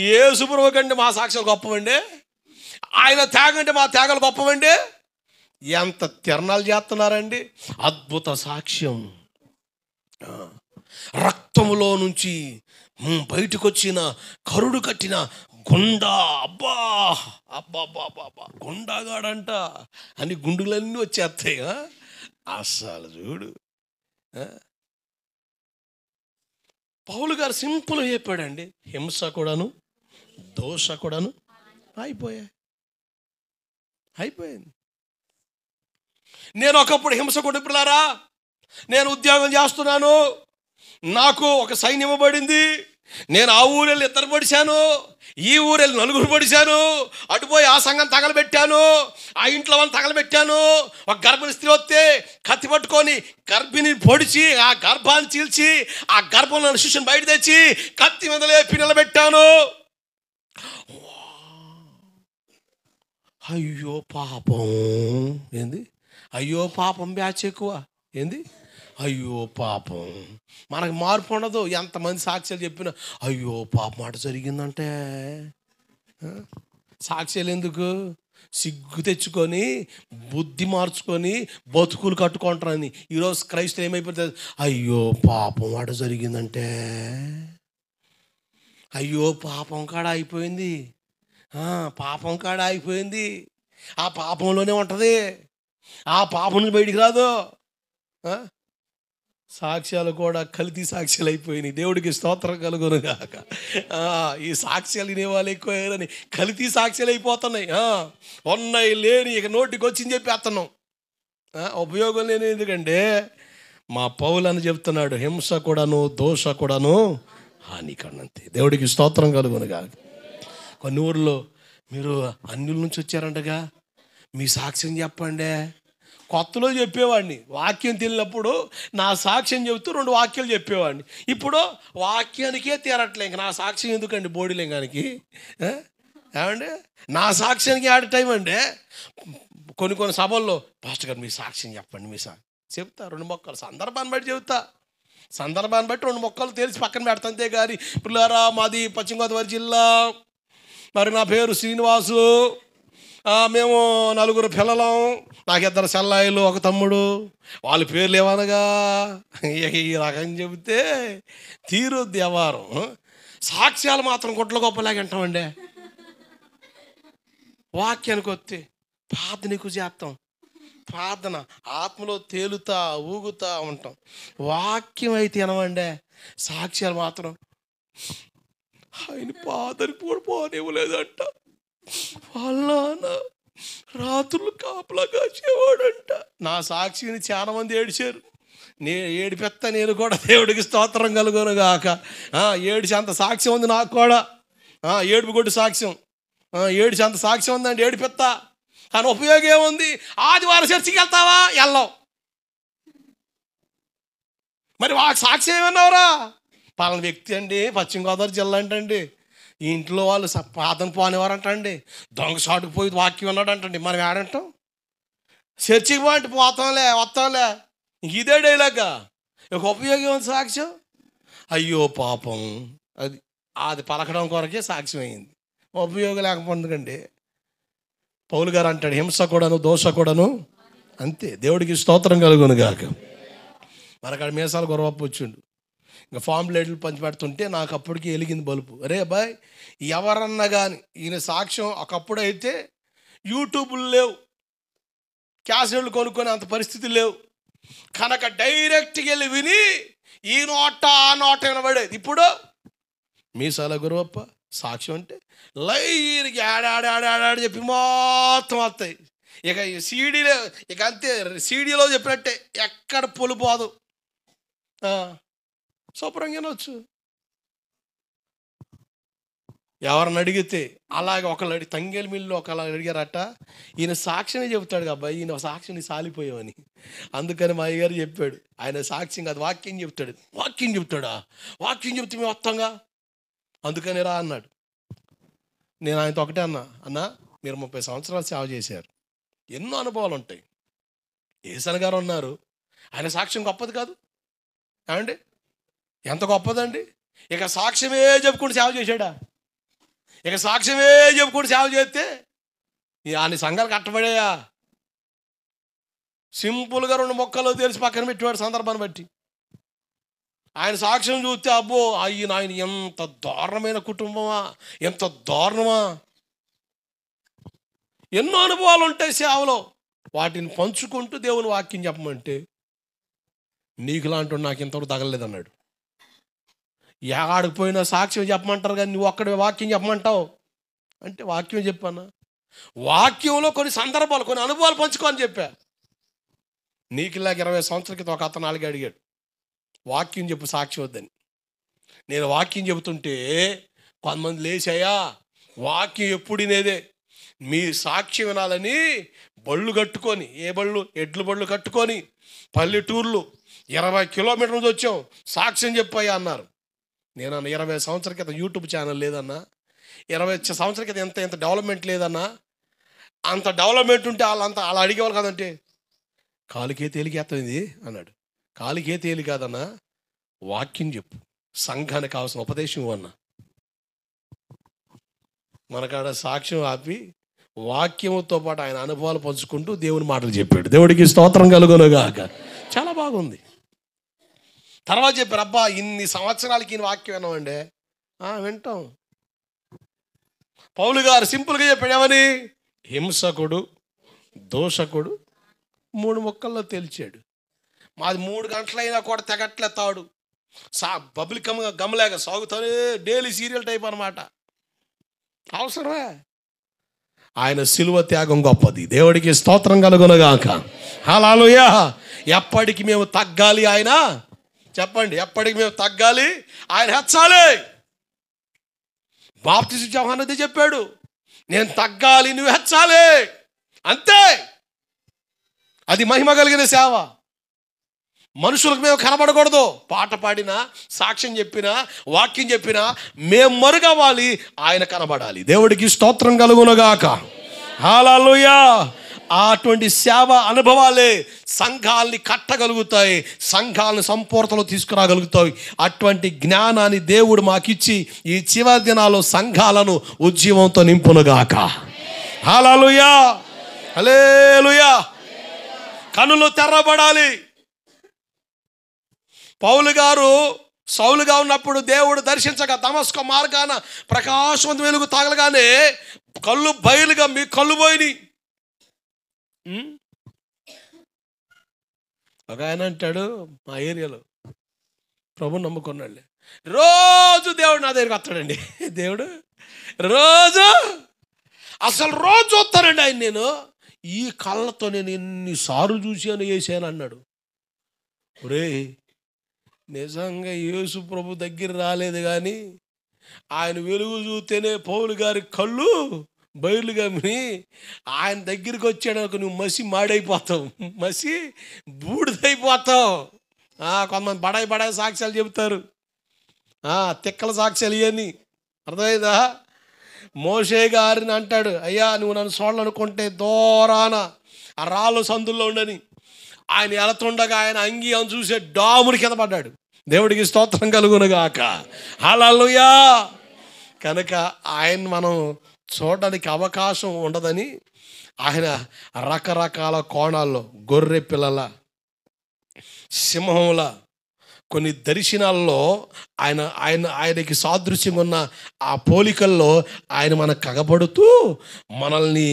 యేసు ప్రభువు కంటే మా సాక్ష్యాలు గొప్పవండి. ఆయన త్యాగంటే మా త్యాగాలు గొప్పవండి. ఎంత తిరణాలు చేస్తున్నారండి. అద్భుత సాక్ష్యం. రక్తములో నుంచి బయటకు వచ్చిన కరుడు కట్టిన గుండా. అబ్బా అబ్బా అబ్బా గుండాగాడంట అని గుండులన్నీ వచ్చేస్తాయి. అసలు చూడు, పౌలు గారు సింపుల్గా చెప్పాడండి. హింస కూడాను, దోష కూడాను అయిపోయింది. నేను ఒకప్పుడు హింసకుడు పిల్లారా, నేను ఉద్యోగం చేస్తున్నాను, నాకు ఒక సైన్ ఇవ్వబడింది. నేను ఆ ఊరెళ్ళి 2 పడిశాను, ఈ ఊరెళ్ళి 4 పడిశాను, అటుపోయి ఆ సంఘం తగలబెట్టాను, ఆ ఇంట్లో వాళ్ళని తగలబెట్టాను. ఒక గర్భిణీ స్త్రీ వస్తే కత్తి పట్టుకొని గర్భిణిని పొడిచి ఆ గర్భాన్ని చీల్చి ఆ గర్భంలో శిశువుని బయట తెచ్చి కత్తి మీద లేపి నిలబెట్టాను. అయ్యో పాపం ఏంది? అయ్యో పాపం బ్యాచ్ ఎక్కువ ఏంది? అయ్యో పాపం. మనకు మార్పు ఉండదు. ఎంతమంది సాక్ష్యాలు చెప్పినా అయ్యో పాపం మాట జరిగిందంటే. సాక్ష్యాలు ఎందుకు? సిగ్గు తెచ్చుకొని బుద్ధి మార్చుకొని బతుకులు కట్టుకుంటారని. ఈరోజు క్రైస్తవులు ఏమైపోతుంది? అయ్యో పాపం మాట జరిగిందంటే. అయ్యో పాపం కాడ అయిపోయింది, పాపం కాడ అయిపోయింది. ఆ పాపంలోనే ఉంటుంది, ఆ పాపం నుంచి బయటికి రాదు. సాక్ష్యాలు కూడా కల్తీ సాక్ష్యాలు అయిపోయినాయి. దేవుడికి స్తోత్రం కలుగునుగాక. ఈ సాక్ష్యాలు వినేవాళ్ళు ఎక్కువని కల్తీ సాక్ష్యాలు అయిపోతున్నాయి. ఉన్నాయి లేని ఇక నోటికి వచ్చింది చెప్పి అత్తన్నాం. ఉపయోగం లేని. ఎందుకంటే మా పౌలు అని చెప్తున్నాడు, హింస కూడాను దోష కూడాను హానికరంతే. దేవుడికి స్తోత్రం కలుగునుగాక. కొన్ని ఊర్లో మీరు అన్యుల నుంచి వచ్చారంటగా, మీ సాక్ష్యం చెప్పండి. కొత్తలో చెప్పేవాడిని, వాక్యం తెలియనప్పుడు నా సాక్ష్యం చెబుతూ 2 వాక్యాలు చెప్పేవాడిని. ఇప్పుడు వాక్యానికే తీరట్లే, ఇంక నా సాక్ష్యం ఎందుకండి బోడిలింగానికి? ఏమండి నా సాక్ష్యానికి ఆడే టైం అండి. కొన్ని సభల్లో పాస్టర్ గారు మీ సాక్ష్యం చెప్పండి, మీ చెప్తా 2 మొక్కలు సందర్భాన్ని బట్టి చెబుతా. సందర్భాన్ని బట్టి 2 మొక్కలు తెలిసి పక్కన పెడతా. అంతే కానీ పిల్లారా మాది పశ్చిమ గోదావరి జిల్లా, మరి నా పేరు శ్రీనివాసు, మేము 4 పిల్లలం, నాకు 2 చెల్లాయిలు 1 తమ్ముడు, వాళ్ళ పేర్లు ఏమనగా ఈ రకం చెబితే తీరుద్ది వ్యవహారం. సాక్ష్యాలు మాత్రం గుడ్ల గొప్పలాగా వింటామండి. వాక్యానికి వస్తే ప్రార్థన ఎక్కువ చేస్తాం. ప్రార్థన ఆత్మలో తేలుతా ఊగుతా ఉంటాం. వాక్యం అయితే వినమండే, సాక్ష్యాలు మాత్రం ఆయన పాదని కూడా పోనివ్వలేదంట, వాళ్ళ రాత్రులు కాపలా కాచేవాడంట. నా సాక్షిని చాలా మంది ఏడిచారు. ఏడిపెత్త నేను కూడా. దేవుడికి స్తోత్రం కలుగునుగాక. ఏడిచి అంత సాక్ష్యం ఉంది నాకు కూడా. ఏడుపు కొట్టు సాక్ష్యం, ఏడిచి అంత సాక్ష్యం ఉందండి ఏడిపెత్త. కానీ ఉపయోగం ఏముంది? ఆదివారం చర్చికి వెళ్తావా? వెళ్ళావు. మరి సాక్ష్యం ఏమన్నావురా? పలానా వ్యక్తి అండి పశ్చిమ గోదావరి జిల్లా అంటండి, ఈ ఇంట్లో వాళ్ళు పాదం పోనేవారంటండి, దొంగసాటుకు పోయి వాక్యం ఉన్నాడు అంటండి. మనం ఏడంటాం? చర్చికి పో అంటే వస్తాంలే. ఇదే డైలాగా. ఒక ఉపయోగం ఉంది సాక్ష్యం? అయ్యో పాపం, అది పలకడం కొరకే సాక్ష్యం అయింది. ఉపయోగం లేకపోతుందండి. పౌలు గారు అంటాడు, హింస కూడాను దోష కూడాను అంతే. దేవుడికి స్తోత్రం కలుగునుగాక. మనకాడ మీసాలు గొరవప్పు వచ్చిండు, ఇంకా ఫాంప్లెట్లు పంచిపెడుతుంటే నాకు అప్పటికి వెలిగింది బలుపు. అరే బాయ్, ఎవరన్నా కానీ ఈయన సాక్ష్యం ఒకప్పుడు అయితే యూట్యూబ్లు లేవు, క్యాసెట్లు కొనుక్కొని అంత పరిస్థితి లేవు కనుక డైరెక్ట్గా వెళ్ళి విని ఈ నోట ఆ నోట వినబడేది. ఇప్పుడు మీసాల గురువప్ప సాక్ష్యం అంటే లైన్కి ఆడాడాడాడాడు చెప్పి మొత్తం వస్తాయి. ఇక సీడీలో ఇక అంతే, సీడీలో చెప్పినట్టే ఎక్కడ పొలిపోదు, శుభ్రంగా వినొచ్చు. ఎవరిని అడిగితే అలాగే ఒకళ్ళు తంగేలు మిల్లు ఒకళ్ళు అడిగారట, ఈయన సాక్ష్యమే చెబుతాడు అబ్బాయి, ఈయన సాక్ష్యం సాలిపోయామని. అందుకని మా అయ్యగారు చెప్పాడు, ఆయన సాక్ష్యం కాదు వాక్యం చెప్తాడు. వాక్యం చెప్తాడా? వాక్యం చెప్తే మేము వస్తాంగా, అందుకని రా అన్నాడు. నేను ఆయనతో ఒకటే అన్నా మీరు 30 సంవత్సరాలు సేవ చేశారు, ఎన్నో అనుభవాలు ఉంటాయి. ఏసన్ గారు ఉన్నారు, ఆయన సాక్ష్యం గొప్పది కాదు ఏమండి? ఎంత గొప్పదండి. ఇక సాక్ష్యమే చెప్పుకుంటూ సేవ చేశాడా? ఇక సాక్ష్యమే చెప్పుకుంటూ సేవ చేస్తే ఆయన సంఘాలు కట్టబడేయా? సింపుల్గా 2 మొక్కలు తెలిసి పక్కన పెట్టేవాడు సందర్భాన్ని బట్టి. ఆయన సాక్ష్యం చూస్తే అబ్బో ఆయన ఎంత దారుణమైన కుటుంబమా, ఎంత దారుణమా. ఎన్నో అనుభవాలు ఉంటాయి సేవలో, వాటిని పంచుకుంటూ దేవుని వాక్యం చెప్పమంటే నీకు లాంటి నాకు ఇంతవరకు తగలలేదన్నాడు. ఆడిపోయినా సాక్ష్యం చెప్పమంటారు కానీ నువ్వు ఒక్కడే వాక్యం చెప్పమంటావు అంటే వాక్యం చెప్పానా? వాక్యంలో కొన్ని సందర్భాలు కొన్ని అనుభవాలు పంచుకో అని చెప్పా. నీకు ఇలాగ 20 సంవత్సరాల క్రితం ఒక అతను నాలుగు అడిగాడు, వాక్యం చెప్పు సాక్ష్యం వద్దని. నేను వాక్యం చెబుతుంటే కొంతమంది లేచాయా వాక్యం ఎప్పుడు వినేదే, మీ సాక్ష్యం వినాలని బళ్ళు కట్టుకొని, ఏ బళ్ళు, ఎడ్ల బళ్ళు కట్టుకొని పల్లెటూర్లు 20 కిలోమీటర్ల నుంచి వచ్చాం సాక్ష్యం చెప్పాయా అన్నారు. నేను 20 సంవత్సరాల క్రితం యూట్యూబ్ ఛానల్ లేదన్నా, 20 సంవత్సరాల క్రితం ఎంత డెవలప్మెంట్ లేదన్నా, అంత డెవలప్మెంట్ ఉంటే అలా అడిగేవాళ్ళు కదంటే కాలుకే తేలికేస్తుంది అన్నాడు. కాలుకే తేలి కాదన్నా, వాక్యం చెప్పు, సంఘానికి కావాల్సిన ఉపదేశం అన్నా. మనకాడ సాక్ష్యం ఆపి వాక్యంతో పాటు ఆయన అనుభవాలు పంచుకుంటూ దేవుని మాటలు చెప్పాడు. దేవుడికి స్తోత్రం కలుగునుగాక. చాలా బాగుంది. తర్వాత చెప్పారు, అబ్బా ఇన్ని సంవత్సరాలకి ఈయన వాక్యం విన్నామండి. వింటాం. పౌలు గారు సింపుల్గా చెప్పాడు, ఏమని? హింసకుడు, దోషకుడు 3 ముక్కల్లో తేల్చాడు. మాది 3 గంటలైనా కూడా తెగట్లే తాడు, పబ్లిక్ గమలేక సాగుతానే డైలీ సీరియల్ టైప్ అనమాట. అవసరమే. ఆయన సిలువ త్యాగం గొప్పది. దేవుడికి స్తోత్రం కలుగునుగాక. హల్లెలూయా. ఎప్పటికి మేము తగ్గాలి, ఆయన చెప్పండి, ఎప్పటికి మేము తగ్గాలి, ఆయన హెచ్చాలి. బాప్తిస్మ యోహాను అదే చెప్పాడు, నేను తగ్గాలి నువ్వు హెచ్చాలి, అంతే. అది మహిమ కలిగిన సేవ. మనుషులకు మేము కనబడకూడదు. పాట పాడినా, సాక్ష్యం చెప్పినా, వాక్యం చెప్పినా మేము మరుగవ్వాలి, ఆయన కనబడాలి. దేవుడికి స్తోత్రం కలుగునుగాక. హల్లెలూయా. అటువంటి సేవ అనుభవాలే సంఘాలని కట్టగలుగుతాయి, సంఘాలను సంపూర్ణతలో తీసుకురాగలుగుతాయి. అటువంటి జ్ఞానాన్ని దేవుడు మాకిచ్చి ఈ చివరి దినాల్లో సంఘాలను ఉజ్జీవంతో నింపునుగాక. హల్లెలూయా, హల్లెలూయా. కనులు తెరవబడాలి. పౌలు గారు సౌలుగా ఉన్నప్పుడు దేవుడు దర్శించగా దమస్కు మార్గాన ప్రకాశవంత వెలుగు తగలగానే కళ్ళు బయలుగా మీ కళ్ళు పోయినాయి. ఒక ఆయన అంటాడు మా ఏరియాలో, ప్రభు నమ్ముకున్నాడు, రోజు దేవుడు నా దగ్గరికి వస్తాడండి. దేవుడు రోజు వస్తానండి ఆయన. నేను ఈ కళ్ళతో నేను ఎన్నిసార్లు చూశాను వేసాను అన్నాడు. ఒరే నిజంగా యేసు ప్రభు దగ్గర రాలేదు కానీ ఆయన వెలుగు చూస్తేనే పౌలు గారి కళ్ళు బయలుగా ఆయన దగ్గరికి వచ్చాడు. నువ్వు మసి మాడైపోతావు, మసి బూడిదైపోతావు. కొంతమంది బడాయి సాక్ష్యాలు చెబుతారు, తిక్కల సాక్ష్యాలు ఇవన్నీ. అర్థమైందా? మోషే గారిని అంటాడు, అయ్యా నువ్వు నన్ను చూడాలనుకుంటే దూరాన ఆ రాళ్ళు సందుల్లో ఉండని. ఆయన ఎలతుండగా ఆయన అంగి అని చూసే డాముని కింద పడ్డాడు. దేవుడికి స్తోత్రం కలుగునుగాక. హల్లెలూయా. కనుక ఆయన మనం చూడడానికి అవకాశం ఉండదని ఆయన రకరకాల కోణాల్లో, గొర్రె పిల్లల, సింహంలా, కొన్ని దర్శనాల్లో ఆయనకి సాదృశ్యంగా ఉన్న ఆ పోలికల్లో ఆయన మనకు కగబడుతూ మనల్ని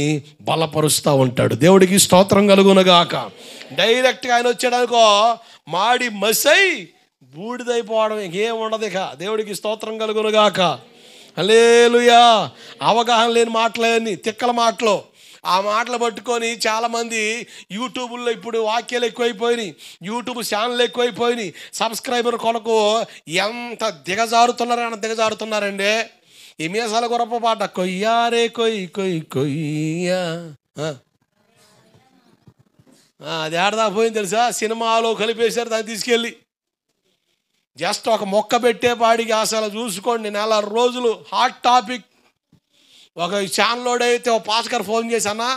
బలపరుస్తూ ఉంటాడు. దేవుడికి స్తోత్రం కలుగునగాక. డైరెక్ట్గా ఆయన వచ్చాడనుకో మాడి మసై బూడిదైపోవడం ఇంకేం ఉండదు. ఇక దేవుడికి స్తోత్రం కలుగునగాక. హల్లెలూయా. అవగాహన లేని మాటలేని తిక్కల మాటలు, ఆ మాటలు పట్టుకొని చాలామంది యూట్యూబ్లో ఇప్పుడు వాక్యాలు ఎక్కువైపోయినాయి, యూట్యూబ్ ఛానల్ ఎక్కువైపోయినాయి. సబ్స్క్రైబర్ కొరకు ఎంత దిగజారుతున్నారండి. ఈ మీసాల గొప్ప పాట కొయ్యారే కొయ్యి కొయ్యి కొయ్యా, అది ఏడదా పోయింది తెలుసా? సినిమాలో కలిపేశారు దాన్ని తీసుకెళ్ళి. జస్ట్ ఒక మొక్క పెట్టే పాడికి అసలు చూసుకోండి 4 రోజులు హాట్ టాపిక్. ఒక ఛానల్లోడ్ అయితే ఒక పాస్ గారు ఫోన్ చేశానా,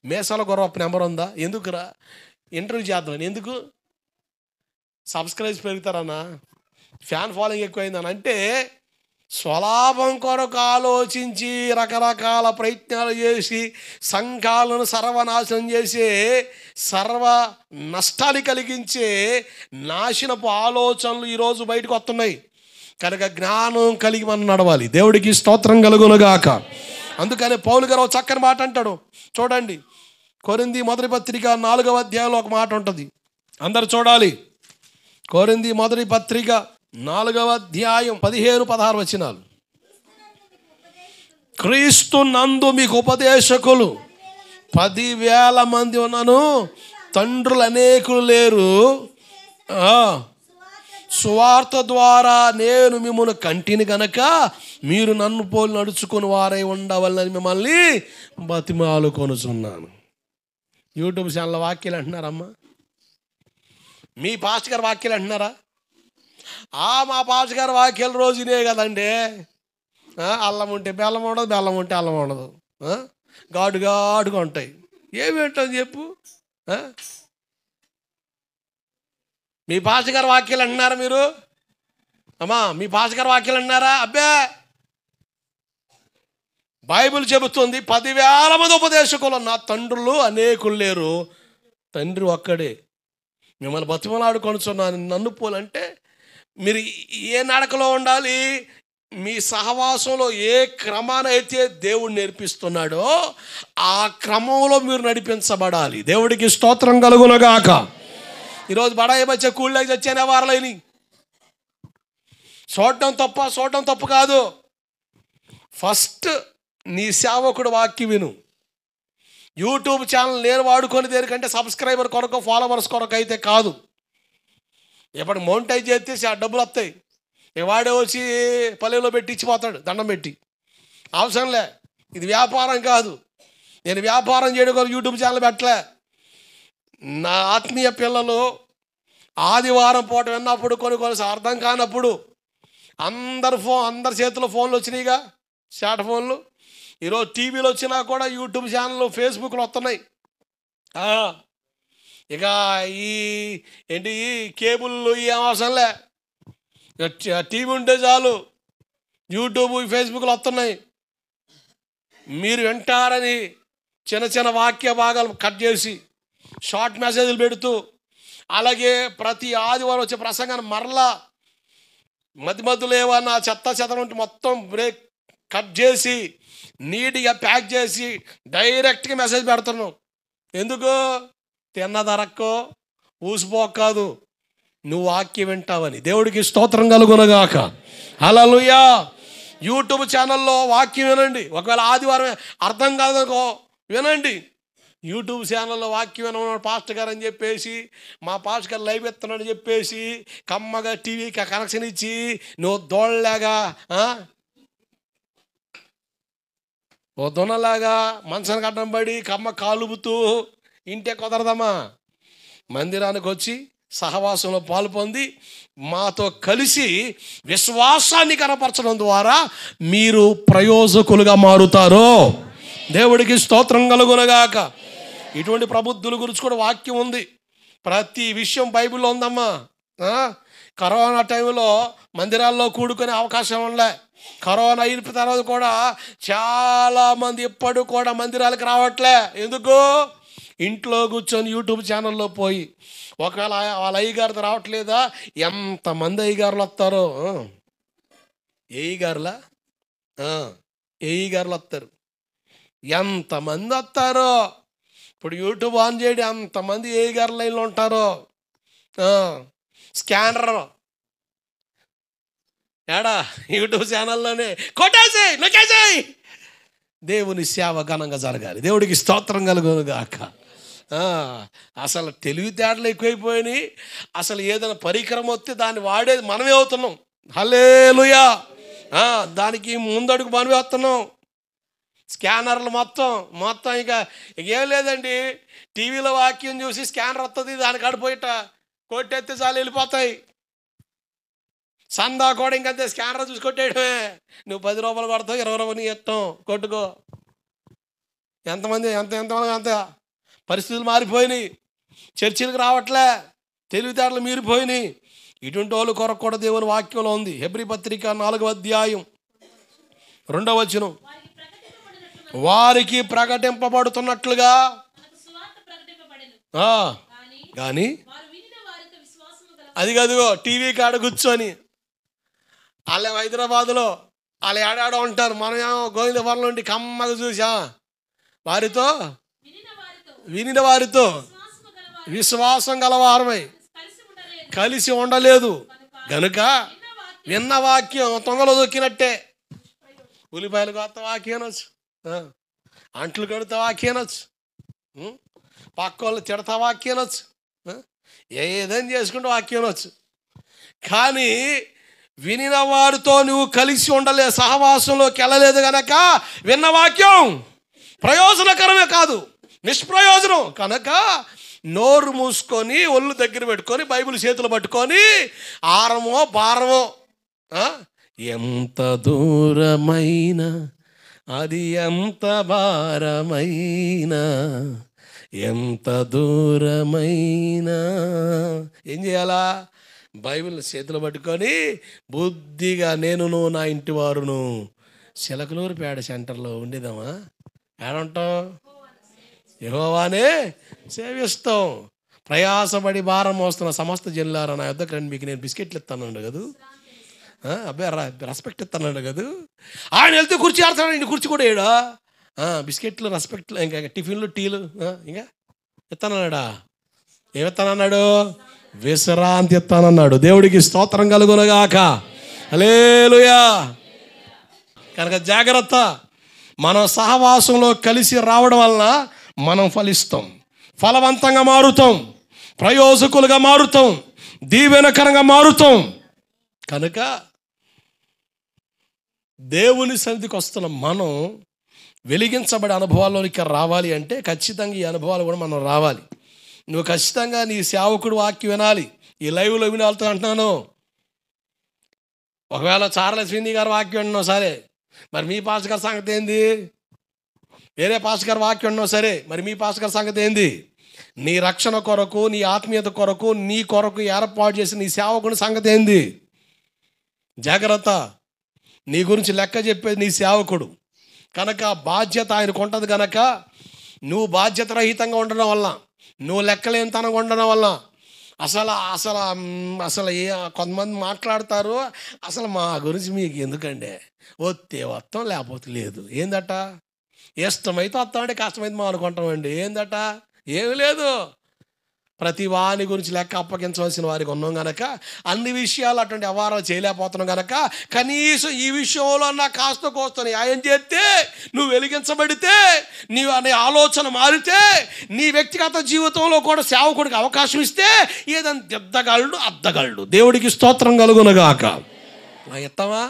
మీసాల గొర్రె నెంబర్ ఉందా, ఎందుకురా ఇంటర్వ్యూ చేద్దామని. ఎందుకు? సబ్స్క్రైబ్స్ పెరుగుతారన్నా, ఫ్యాన్ ఫాలోయింగ్ ఎక్కువైందని. అంటే స్వలాభం కొరకు ఆలోచించి రకరకాల ప్రయత్నాలు చేసి సంఘాలను సర్వనాశనం చేసే, సర్వ నష్టాన్ని కలిగించే నాశనపు ఆలోచనలు ఈరోజు బయటకు వస్తున్నాయి. కనుక జ్ఞానం కలిగి మనం నడవాలి. దేవుడికి స్తోత్రం కలుగునుగాక. అందుకని పౌలు గారు చక్కని మాట అంటాడు చూడండి. కొరింథీ మొదటి పత్రిక 4వ అధ్యాయంలో ఒక మాట ఉంటుంది, అందరు చూడాలి. కొరింథీ మొదటి పత్రిక 4వ అధ్యాయం 15-16 వచనాలు. క్రీస్తు నందు మీకు ఉపదేశకులు 10,000 మంది ఉన్నను, తండ్రులు అనేకులు లేరు. సువార్త ద్వారా నేను మిమ్మల్ని కంటిని గనక మీరు నన్ను పోలి నడుచుకుని వారై ఉండవాలని మిమ్మల్ని బతిమాలు కొనుచున్నాను. యూట్యూబ్ ఛానల్ వాక్యాలు అంటున్నారమ్మా, మీ పాస్టర్ గారు వాక్యాలు అంటున్నారా? మా పాస్టర్ గారు వాక్యాలు రోజునే కదండి. అల్లం ఉంటే బెల్లం ఉండదు, బెల్లం ఉంటే అల్లం ఉండదు, ఘాటుగా ఉంటాయి. ఏమేంటని చెప్పు. మీ పాస్టర్ గారు వాక్యాలు అంటున్నారా మీరు? అమ్మా మీ పాస్టర్ గారు వాక్యాలు అంటున్నారా? అబ్బే, బైబిల్ చెబుతుంది 10,000 మంది ఉపదేశకులు నా తండ్రులు అనేకులు లేరు, తండ్రి ఒక్కడే. మిమ్మల్ని బతిమలాడుకొనుచున్నాను నన్ను పోలంటే మీరు ఏ నడకలో ఉండాలి? మీ సహవాసంలో ఏ క్రమాన అయితే దేవుడు నేర్పిస్తున్నాడో ఆ క్రమంలో మీరు నడిపించబడాలి. దేవుడికి స్తోత్రం కలుగునగాక. ఈరోజు బడాయి బచ్చ కూళ్ళకి చచ్చానే వారలేని చూడటం తప్పు కాదు. ఫస్ట్ నీ సేవకుడు వాక్యం విను. యూట్యూబ్ ఛానల్ నేను వాడుకొని దేనికంటే సబ్స్క్రైబర్ కొరకు, ఫాలోవర్స్ కొరకు అయితే కాదు. ఎప్పుడు మౌంటైజ్ చేస్తే డబ్బులు వస్తాయి. ఇక వాడే వచ్చి పల్లెలో పెట్టి ఇచ్చిపోతాడు దండం పెట్టి. అవసరంలే, ఇది వ్యాపారం కాదు. నేను వ్యాపారం చేయడం కొరకు యూట్యూబ్ ఛానల్ పెట్టలే. నా ఆత్మీయ పిల్లలు ఆదివారం పూట విన్నప్పుడు కొన్ని అర్థం కానప్పుడు అందరి చేతిలో ఫోన్లు వచ్చినాయిగా, స్మార్ట్ ఫోన్లు. ఈరోజు టీవీలు వచ్చినా కూడా యూట్యూబ్ ఛానల్, ఫేస్బుక్లు వస్తున్నాయి. ఇక ఈ కేబుల్ ఏం అవసరంలే, టీవీ ఉంటే చాలు, యూట్యూబ్ ఫేస్బుక్లు వస్తున్నాయి. మీరు వింటారని చిన్న వాక్య భాగాలు కట్ చేసి షార్ట్ మెసేజ్లు పెడుతూ, అలాగే ప్రతి ఆదివారం వచ్చే ప్రసంగాన్ని మరలా మధ్యలో ఏమన్నా చెత్త ఉంటే మొత్తం బ్రేక్ కట్ చేసి నీట్గా ప్యాక్ చేసి డైరెక్ట్గా మెసేజ్ పెడుతున్నాం. ఎందుకు? తిన్నదరక్కో ఊసిపోకాదు, నువ్వు వాక్యం వింటావని. దేవుడికి స్తోత్రం కలుగునగాక. హల్లెలూయా. యూట్యూబ్ ఛానల్లో వాక్యం వినండి. ఒకవేళ ఆదివారం అర్థం కాదనుకో వినండి. యూట్యూబ్ ఛానల్లో వాక్యం వినమన్నాడు పాస్టర్ గారు అని చెప్పేసి, మా పాస్టర్ గారు లైవ్ ఎత్తున్నాడని చెప్పేసి కమ్మగా టీవీకి కనెక్షన్ ఇచ్చి నువ్వు దోళ్ళలాగా ఓ దొనలాగా మనసుకు అడ్డం పడి కమ్మ కాలుపుతూ ఇంటే కుదరదమ్మా. మందిరానికి వచ్చి సహవాసంలో పాలు పొంది మాతో కలిసి విశ్వాసాన్ని కనపరచడం ద్వారా మీరు ప్రయోజకులుగా మారుతారు. దేవుడికి స్తోత్రం కలుగునగాక. ఇటువంటి ప్రబుద్ధుల గురించి కూడా వాక్యం ఉంది. ప్రతి విషయం బైబిల్లో ఉందమ్మా. కరోనా టైంలో మందిరాల్లో కూడుకునే అవకాశం ఉండలే. కరోనా అయిన తర్వాత కూడా చాలామంది ఎప్పుడు కూడా మందిరాలకు రావట్లే. ఎందుకు? ఇంట్లో కూర్చొని యూట్యూబ్ ఛానల్లో పోయి ఒకవేళ వాళ్ళ అయ్యగారితో రావట్లేదా, ఎంతమంది అయ్యగారులు వస్తారో. ఏయ్యగారులా ఏయ్యగారులు వస్తారు, ఎంతమంది వస్తారో. ఇప్పుడు యూట్యూబ్ ఆన్ చేయడం ఎంతమంది ఏయ్యగారు లైన్లో ఉంటారో. స్కానర్ ఏడా యూట్యూబ్ ఛానల్లోనే కొట్టేసేయి నొక్కేసేయి. దేవుని సేవ ఘనంగా జరగాలి. దేవుడికి స్తోత్రం కలుగును గాక. అసలు తెలివితేటలు ఎక్కువైపోయినాయి. అసలు ఏదైనా పరికరం వస్తే దాన్ని వాడేది మనమే అవుతున్నాం. హల్లెలూయా. దానికి ముందడుగు మనమే వస్తున్నాం. స్కానర్లు మొత్తం ఇక ఏం లేదండి, టీవీలో వాక్యం చూసి స్కానర్ వస్తుంది, దానికి అడిపోయిట కొట్టేస్తే చాలు వెళ్ళిపోతాయి. సందా కూడా ఇంకంతే, స్కానర్ చూసి కొట్టేయడమే. నువ్వు 10 రూపాయలు కొడతావు, 20 రూపాయలు నీ ఇష్టం, కొట్టుకో. ఎంతమంది అంత పరిస్థితులు మారిపోయినాయి. చర్చిలకు రావట్లే, తెలివితేటలు మీరిపోయినాయి. ఇటువంటి వాళ్ళు కొరకు కూడా దేవుని వాక్యంలో ఉంది. హెబ్రీ పత్రిక 4వ అధ్యాయం 2వ వచనం, వారికి ప్రకటింపబడుతున్నట్లుగా కానీ అది కదుగో టీవీ కాడ కూర్చొని వాళ్ళే హైదరాబాదులో వాళ్ళు ఏడాడో ఉంటారు, మనం ఏమో గోవిందపురం నుండి కమ్మగా చూసా వారితో వినిన వారితో విశ్వాసం గలవారమై కలిసి ఉండలేదు గనుక విన్న వాక్యం తొంగలో దొక్కినట్టే. ఉల్లిపాయలు కొత్త వాక్యం అనొచ్చు, అంట్లు కడుతా వాక్యం అనొచ్చు, పక్క వాళ్ళు తిడతా వాక్యం అనొచ్చు, ఏదైనా చేసుకుంటే వాక్యం అనొచ్చు. కానీ వినిన వారితో నువ్వు కలిసి ఉండలేదు, సహవాసంలోకి వెళ్ళలేదు కనుక విన్న వాక్యం ప్రయోజనకరమే కాదు, నిష్ప్రయోజనం. కనుక నోరు మూసుకొని ఒళ్ళు దగ్గర పెట్టుకొని బైబిల్ చేతులు పట్టుకొని ఆరమో భారమో ఎంత దూరమైనా అది ఎంత భారమైనా ఎంత దూరమైనా ఏం చేయాలా? బైబిల్ చేతులు పట్టుకొని బుద్ధిగా నేనును నా ఇంటి వారును చిలకలూరుపేట సెంటర్లో ఉండేదామా? ఏడంటాం? యెహోవానే సేవిస్తాం. ప్రయాసపడి భారం మోస్తున్న సమస్త జనులారా నా యొద్దకు రండి, మీకు నేను బిస్కెట్లు ఇస్తాను కదా. అబ్బాయి రెస్పెక్ట్ ఇస్తాను కదా. ఆయన వెళ్తే కుర్చీ ఆడతాడు, ఇంటి కుర్చీ కూడా వేయడా? బిస్కెట్లు, రెస్పెక్ట్లు, ఇంకా టిఫిన్లు, టీలు ఇంకా ఇస్తానన్నాడా? ఏమిస్తానన్నాడు? విశ్రాంతి ఇస్తానన్నాడు. దేవుడికి స్తోత్రం కలుగునుగాక. హల్లెలూయా. కనుక జాగ్రత్త. మనం సహవాసంలో కలిసి రావడం వలన మనం ఫలిస్తాం, ఫలవంతంగా మారుతాం, ప్రయోజకులుగా మారుతాం, దీవెనకరంగా మారుతాం. కనుక దేవుని సన్నిధికి వస్తున్న మనం వెలిగించబడే అనుభవాల్లోనికి రావాలి అంటే ఖచ్చితంగా ఈ అనుభవాలు కూడా మనం రావాలి. నువ్వు ఖచ్చితంగా నీ సేవకుడు వాక్యం వినాలి. ఈ లైవ్లో వినాలతో అంటున్నాను. ఒకవేళ చార్లెస్ విన్నీ గారు వాక్యం విన్నావు సరే, మరి మీ పాస్టర్ గారి సంగతి ఏంది? వేరే పాస్టర్ గారు వాక్యం విన్నావు సరే, మరి మీ పాస్టర్ గారి సంగతి ఏంది? నీ రక్షణ కొరకు, నీ ఆత్మీయత కొరకు, నీ కొరకు ఏర్పాటు చేసిన నీ సేవకుని సంగతి ఏంది? జాగ్రత్త. నీ గురించి లెక్క చెప్పేది నీ సేవకుడు కనుక బాధ్యత ఆయనకు ఉంటుంది. కనుక నువ్వు బాధ్యత రహితంగా ఉండడం వల్ల, నువ్వు లెక్కలేనితనంగా ఉండడం వల్ల అసలు అసలు అసలు కొంతమంది మాట్లాడతారు, అసలు మా గురించి మీకు ఎందుకండి, వస్తే వస్తాం లేకపోతే లేదు. ఏందట? ఇష్టమైతే వస్తామంటే కష్టమైతే మా అనుకుంటామండి. ఏందట? ఏమి లేదు. ప్రతి వాని గురించి లెక్క అప్పగించవలసిన వారికి ఉన్నాం కనుక అన్ని విషయాలు అటువంటి వ్యవహారాలు చేయలేకపోతున్నాం కనుక కనీసం ఈ విషయంలో నా కాస్త కోస్తాను ఆయన చేస్తే, నువ్వు వెలిగించబడితే, నీవు అనే ఆలోచన మారితే, నీ వ్యక్తిగత జీవితంలో కూడా సేవకుడికి అవకాశం ఇస్తే ఏదైనా దిద్దగలడు, అద్దగలడు. దేవుడికి స్తోత్రం కలుగునుగాక. ఎత్తవా?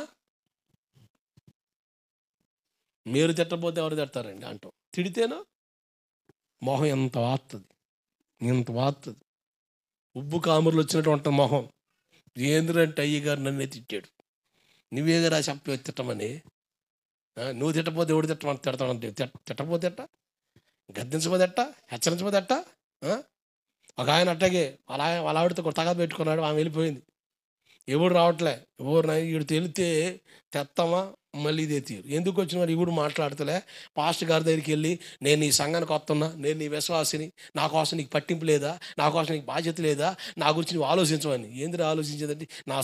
మీరు తిట్టకపోతే ఎవరు తిడతారండి అంటాం. తిడితేనో మొహం ఎంత వాస్తుంది, ఇంత వాస్తుంది, ఉబ్బు కామురులు వచ్చినటువంటి మొహం. ఏంద్రంటే అయ్యగారు నన్నే తిట్టాడు, నువ్వే కదా చెప్పి తిట్టమని. నువ్వు తిట్టపోతే ఎవడు తిట్టమని తిడతామంటే తిట్టపోతే ఎట్ట, గద్దించపోతే ఎట్ట, హెచ్చరించపోతే ఎట్ట. ఒక ఆయన అట్టగే వాళ్ళ ఆవిడతో తగా పెట్టుకున్నాడు, ఆమె వెళ్ళిపోయింది. ఎవడు రావట్లే. ఎవరు వీడు తెలితే తెస్తామా మళ్ళీ ఇదే తీరు. ఎందుకు వచ్చిన వారు ఇప్పుడు మాట్లాడతలే. పాస్టర్ గారి దగ్గరికి వెళ్ళి, నేను నీ సంఘానికి వస్తున్నా, నేను నీ విశ్వాసిని, నా కోసం నీకు పట్టింపు లేదా, నా కోసం నీకు బాధ్యత లేదా, నా గురించి నువ్వు ఆలోచించమని. ఏంది ఆలోచించేదండి? నా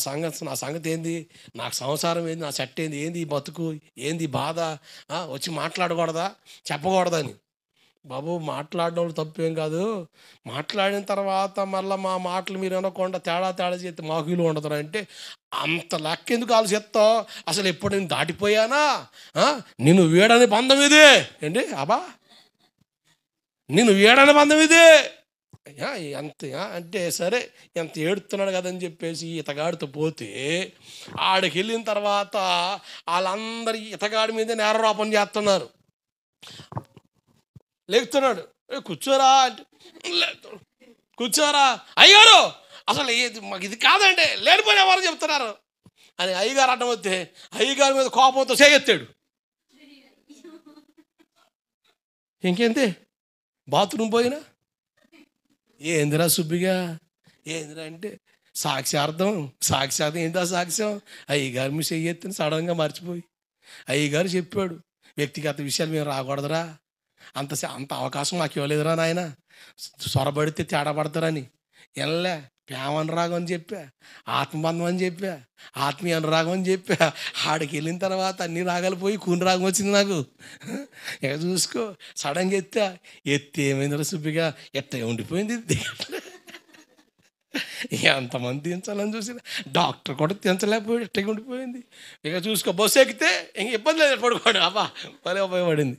సంగతి ఏంది, నాకు సంసారం ఏంది, నా సెట్ ఏంది, ఏంది బతుకు, ఏంది బాధ, వచ్చి మాట్లాడకూడదా, చెప్పకూడదని. బాబు, మాట్లాడడం తప్పేం కాదు. మాట్లాడిన తర్వాత మళ్ళీ మా మాటలు మీరు అనకుండా తేడా చేస్తే మాకు విలువ ఉండదు అంటే, అంత లెక్క ఎందుకు ఆలోచిస్తావు? అసలు ఎప్పుడు నేను దాటిపోయానా? నిన్ను వీడని బంధం ఇదే ఏంటి అబ్బా, నిన్ను వీడని బంధం ఇదే ఎంత అంటే, సరే ఎంత ఏడుతున్నాడు కదని చెప్పేసి ఇతగాడితో పోతే, ఆడికి వెళ్ళిన తర్వాత వాళ్ళందరూ ఇతగాడి మీద నేరారోపణ చేస్తున్నారు. లేపుతున్నాడు, కూర్చోరా అంటే, కూర్చోరా అయ్యగారు, అసలు మాకు ఇది కాదండి, లేనిపోయిన ఎవరు చెప్తున్నారు అని అయ్యగారు అడ్డం వస్తే, అయ్యగారి మీద కోపంతో చేయెత్తాడు. ఇంకేంటి, బాత్రూమ్ పోయినా ఏందిరా సుబ్బిగా, ఏందిరా అంటే సాక్ష్యార్థం ఏంటా సాక్ష్యం, అయ్యగారు మీ చెయ్యెత్తిని సడన్గా మర్చిపోయి, అయ్యగారు చెప్పాడు, వ్యక్తిగత విషయాలు మేము రాకూడదురా, అంత అవకాశం మాకు ఇవ్వలేదురా నాయన, సొరబడితే తేడా పడతారని. ఎనలే, ప్రేమ అనురాగం అని చెప్పా, ఆత్మబంధం అని చెప్పా, ఆత్మీయ అనురాగం అని చెప్పా. ఆడికి వెళ్ళిన తర్వాత అన్ని రాగాలు పోయి కూని రాగం వచ్చింది నాకు. ఇక చూసుకో, సడన్గా ఎత్తి ఏమైందిరా సుబ్బిగా, ఎట్ట ఉండిపోయింది. ఎంతమంది తించాలని చూసి డాక్టర్ కూడా తించలేకపోయాడు, ఎట్టగా ఉండిపోయింది. ఇక చూసుకో, బస్సు ఎక్కితే ఇంక ఇబ్బంది లేదు, పడుకోండి అబ్బా, భలే ఉపయోగపడింది.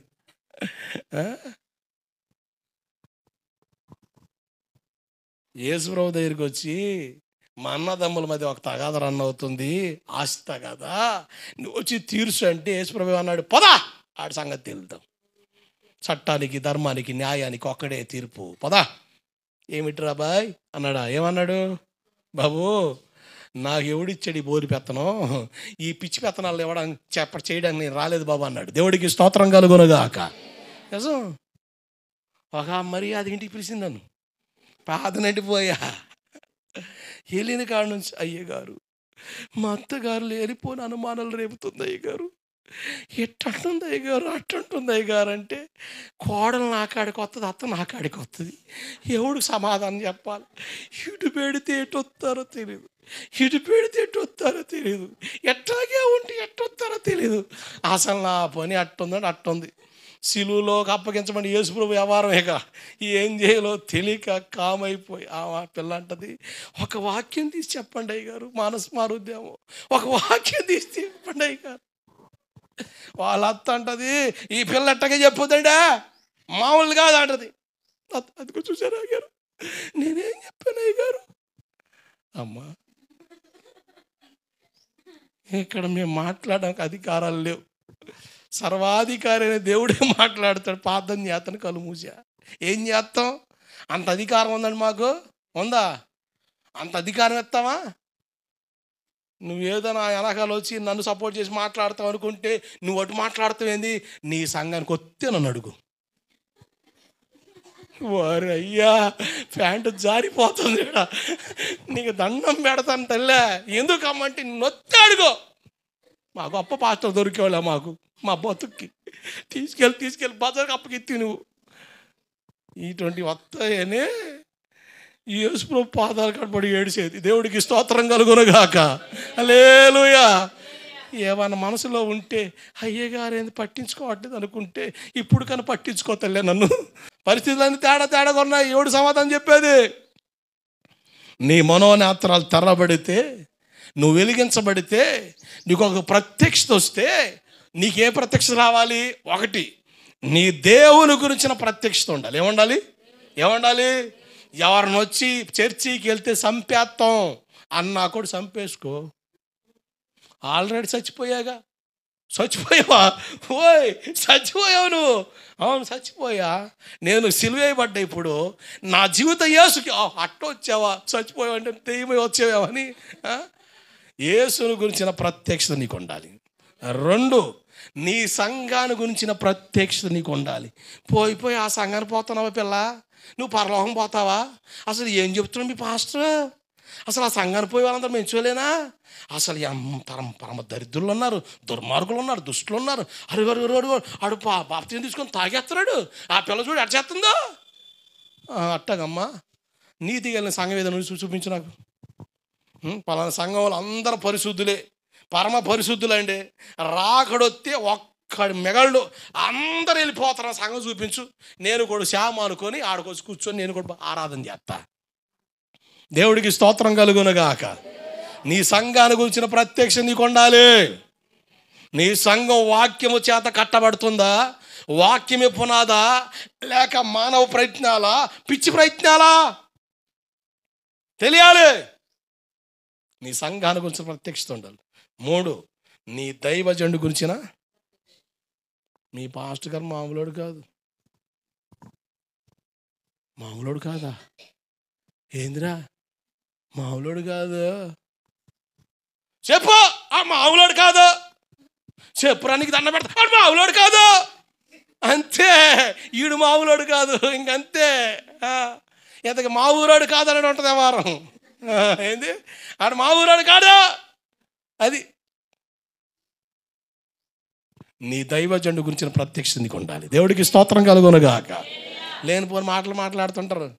యేసుప్రభు దగ్గరికి వచ్చి, మా అన్నదమ్ముల మధ్య ఒక తగాద రన్ అవుతుంది, ఆస్తి తగాదా, నువ్వు వచ్చి తీర్చు అంటే యేసుప్రభు అన్నాడు, పదా ఆడి సంగతి తెలుద్దాం, చట్టానికి ధర్మానికి న్యాయానికి ఒక్కడే తీర్పు, పదా. ఏమిట్రా బాయ్ అన్నాడా? ఏమన్నాడు? బాబు, నాకు ఎవడిచ్చాడు ఈ బోరి పెత్తనం, ఈ పిచ్చి పెత్తనాలు ఇవ్వడం చేయడానికి నేను రాలేదు బాబు అన్నాడు. దేవుడికి స్తోత్రం కలుగునుగాక. నిజం. ఒక మర్యాద ఇంటికి పిలిచింది నన్ను, పాదనటిపోయా. వెళ్ళిన కాడ నుంచి, అయ్యగారు మా అత్తగారు లేనిపోని అనుమానాలు రేపుతుంది అయ్యగారు, ఎట్టంటుంది అయ్యగారు, అట్టంటుంది అయ్యగారు అంటే, కోడలు నా కాడికి వస్తుంది, అత్త నా కాడికి వస్తుంది, ఎవడికి సమాధానం చెప్పాలి? ఇటు పెడితే ఎటు వస్తారో తెలియదు, ఇటు పెడితే ఎటు వస్తారో తెలియదు, ఎట్లాగే ఉంటే ఎట్టు వస్తారో తెలియదు. అసలు నా పని అట్టుందని అట్టుంది. సిలువలోకి అప్పగించమని యేసుప్రభు వ్యవహారమేక ఏం చేయాలో తెలియక కామైపోయి ఆ పిల్ల అంటది, ఒక వాక్యం తీసి చెప్పండి అయ్యగారు, మానస మారుద్దాము, ఒక వాక్యం తీసి చెప్పండి అయ్యగారు. వాళ్ళ అత్త అంటది, ఈ పిల్ల ఎట్టగా చెప్పొద్దండా, మామూలు కాదు అంటది. అదిగో చూసారు అయ్యగారు, నేనేం చెప్పాను అయ్యగారు. అమ్మా, ఇక్కడ మేము మాట్లాడడానికి అధికారాలు లేవు, సర్వాధికారి అనే దేవుడే మాట్లాడతాడు. ప్రార్థన చేస్తాను, కళ్ళు మూసా. ఏం చేస్తాం? అంత అధికారం ఉందండి మాకు, ఉందా? అంత అధికారం ఇస్తావా? నువ్వేదో నా వెనకాల వచ్చి నన్ను సపోర్ట్ చేసి మాట్లాడతావు అనుకుంటే, నువ్వు అటు మాట్లాడతావేంది? నీ సంఘానికి వస్తే నన్ను అడుగు. వారు అయ్యా, ప్యాంటు జారిపోతుంది, నీకు దండం పెడతాను తల్లే, ఎందుకమ్మంటే నొత్తి అడుగు. మా గొప్ప పాస్టర్ దొరికేవాళ్ళ మాకు, మా బతుక్కి తీసుకెళ్ళి బజార్కి అప్పకెత్తి నువ్వు. ఇటువంటి వస్తాయనే యేసుప్రభు పాదాలు కనబడి ఏడిసేది. దేవుడికి స్తోత్రం కలుగునుగాక. హల్లెలూయా. ఏమన్నా మనసులో ఉంటే, అయ్యగారు ఏంది పట్టించుకోవట్లేదు అనుకుంటే, ఇప్పుడు కానీ పట్టించుకోతలే నన్ను. పరిస్థితులన్నీ తేడా ఉన్నాయి. ఎవడు సమాధానం చెప్పేది? నీ మనోనేత్రాలు తెరబడితే, నువ్వు వెలిగించబడితే, నీకు ఒక ప్రత్యక్షత వస్తే, నీకే ప్రత్యక్షత రావాలి? ఒకటి, నీ దేవుని గురించిన ప్రత్యక్షత ఉండాలి. ఏముండాలి? ఎవరిని వచ్చి చర్చికి వెళ్తే చంపేస్తాం అన్నా కూడా చంపేసుకో. ఆల్రెడీ చచ్చిపోయావా? చచ్చిపోయావు నువ్వు. అవును, చచ్చిపోయా. నేను సిలువేయబడ్డా. ఇప్పుడు నా జీవితం యేసుకి. అట్ట వచ్చావా? చచ్చిపోయావు అంటే దెయ్యమై వచ్చావని. యేసుని గురించిన ప్రత్యక్షత నీకు ఉండాలి. 2, నీ సంఘాన్ని గురించిన ప్రత్యక్షత నీకు ఉండాలి. పోయి ఆ సంఘాన్ని పోతున్నావా పిల్ల? నువ్వు పరలోకం పోతావా? అసలు ఏం చెప్తున్నావు మీ పాస్టర్? అసలు ఆ సంఘానికి పోయి వాళ్ళందరూ మెచ్చుకోలేనా? అసలు పరమ దరిద్రులు ఉన్నారు, దుర్మార్గులు ఉన్నారు, దుష్టులు ఉన్నారు. ఆడు బాప్తిజం తీసుకొని తాగేస్తున్నాడు. ఆ పిల్ల చూడు ఎట్ట చేస్తుందో. అట్టగమ్మా, నీతి కలిగిన సంఘం ఏదైనా చూపించు నాకు. పలానా సంఘం వాళ్ళు అందరూ పరిశుద్ధులే, పరమ పరిశుద్ధులండి. రాకడొస్తే ఒక్కడు మెగళ్ళు అందరు వెళ్ళిపోతారు. సంఘం చూపించు, నేను కూడా శ్యామ అనుకొని ఆడకొచ్చి కూర్చొని నేను కూడా ఆరాధన చేస్తా. దేవుడికి స్తోత్రం కలుగునుగాక. నీ సంఘాన్ని గురించిన ప్రత్యక్షం నీకు ఉండాలి. నీ సంఘం వాక్యము చేత కట్టబడుతుందా? వాక్యమే పునాదా, లేక మానవ ప్రయత్నాలా, పిచ్చి ప్రయత్నాలా తెలియాలి. నీ సంఘాన్ని గురించిన ప్రత్యక్షత ఉండాలి. 3, నీ దైవజనుడి గురించిన. మీ పాస్టర్ గారు మామూలుడు కాదు. మామూలుడు కాదా? ఏందిరా మామూలుడు కాదు? చెప్పు. మామూలుడు కాదు. చెప్పురా, నీకు దండ పెడతా. మామూలుడు కాదు, అంతే. ఈడు మామూలుడు కాదు, ఇంకంతే. ఇంతకు మా ఊరోడు కాదని ఉంటుంది వారం. ఏంది ఆడు మా ఊరోడు కాదు. అది నీ దైవజనుడి గురించిన ప్రత్యక్షత నీకు ఉండాలి. దేవుడికి స్తోత్రం కలుగునుగాక. లేనిపోని మాటలు మాట్లాడుతుంటారు.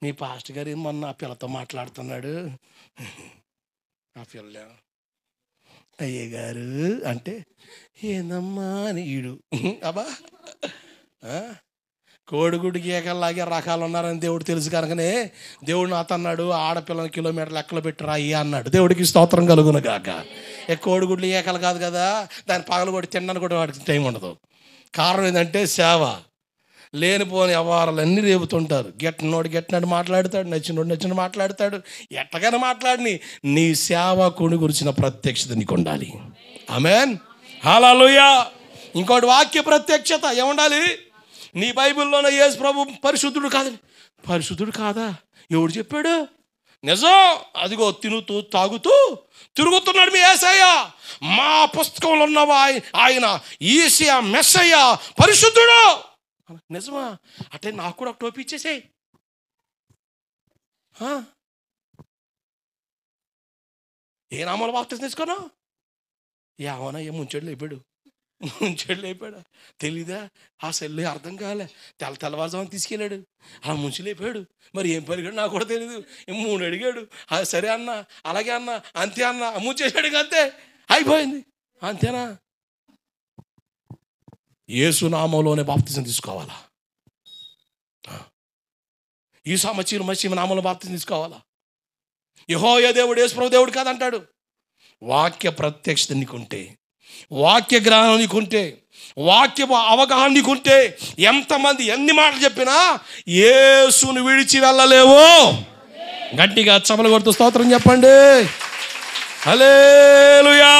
మీ పాస్టర్ గారు మొన్న ఆ పిల్లతో మాట్లాడుతున్నాడు. ఆ పిల్ల అయ్య గారు అంటే ఏందమ్మా అని ఈడు. అబ్బా, కోడిగుడ్డికి ఏకల్లాగే రకాలు ఉన్నారని దేవుడు తెలుసు కనుకనే దేవుడు నాతో అన్నాడు, ఆడపిల్లని కిలోమీటర్ లెక్కలు పెట్టి రాయి అన్నాడు. దేవుడికి స్తోత్రం కలుగునుగాక. కోడిగుడ్లు ఏకలు కాదు కదా, దాన్ని పగలు కొట్టి తినడానికి కూడా వాడికి టైం ఉండదు. కారణం ఏంటంటే సేవ. లేనిపోని వ్యవహారాలన్నీ రేపుతుంటారు. గెట్టినాడు మాట్లాడతాడు, నచ్చినోడు మాట్లాడతాడు. ఎట్టగానే మాట్లాడిని నీ సేవకుని గురించిన ప్రత్యక్షత నీకు ఉండాలి. ఆమేన్, హల్లెలూయా. ఇంకోటి వాక్య ప్రత్యక్షత ఏముండాలి? నీ బైబిల్లోనే యేసు ప్రభు పరిశుద్ధుడు కాదని. పరిశుద్ధుడు కాదా? ఎవడు చెప్పాడు? నిజం. అదిగో తినుతూ తాగుతూ తిరుగుతున్నాడు మీ యేసయ్య. మా పుస్తకంలో ఉన్నవా ఆయన ఈసియా మెస్సయ్య పరిశుద్ధుడు. నిజమా? అంటే నాకు కూడా ఒక టోపీ ఇచ్చేసేయి. ఏ నామాలు బాప్తిజం తీసుకున్నా? ఏమన్నా ముంచెడు లేపాడు తెలీదా? ఆ సెల్లు అర్థం కాలే. తెల్లవారుజామున తీసుకెళ్ళాడు, అలా ముంచి లేపాడు. మరి ఏం పలికాడు నాకు కూడా తెలీదు. 3 అడిగాడు. సరే అన్న, అలాగే అన్న, అంతే అన్న, ముంచేసాడు. ఇంక అంతే అయిపోయింది. అంతేనా? యేసు నామంలోనే బాప్తిజం తీసుకోవాలా? ఈసా మసీహు నామంలో బాప్తిజం తీసుకోవాలా? యెహోవా దేవుడు యేసు ప్రభు దేవుడు కాదంటాడు. వాక్య ప్రత్యక్షత నీకుంటే, వాక్య జ్ఞానం నీకుంటే, వాక్య అవగాహన నీకుంటే, ఎంతమంది ఎన్ని మాటలు చెప్పినా యేసుని విడిచి వెళ్ళలేవు. గట్టిగా చప్పలు కొడుతూ స్తోత్రం చెప్పండి. హల్లెలూయా.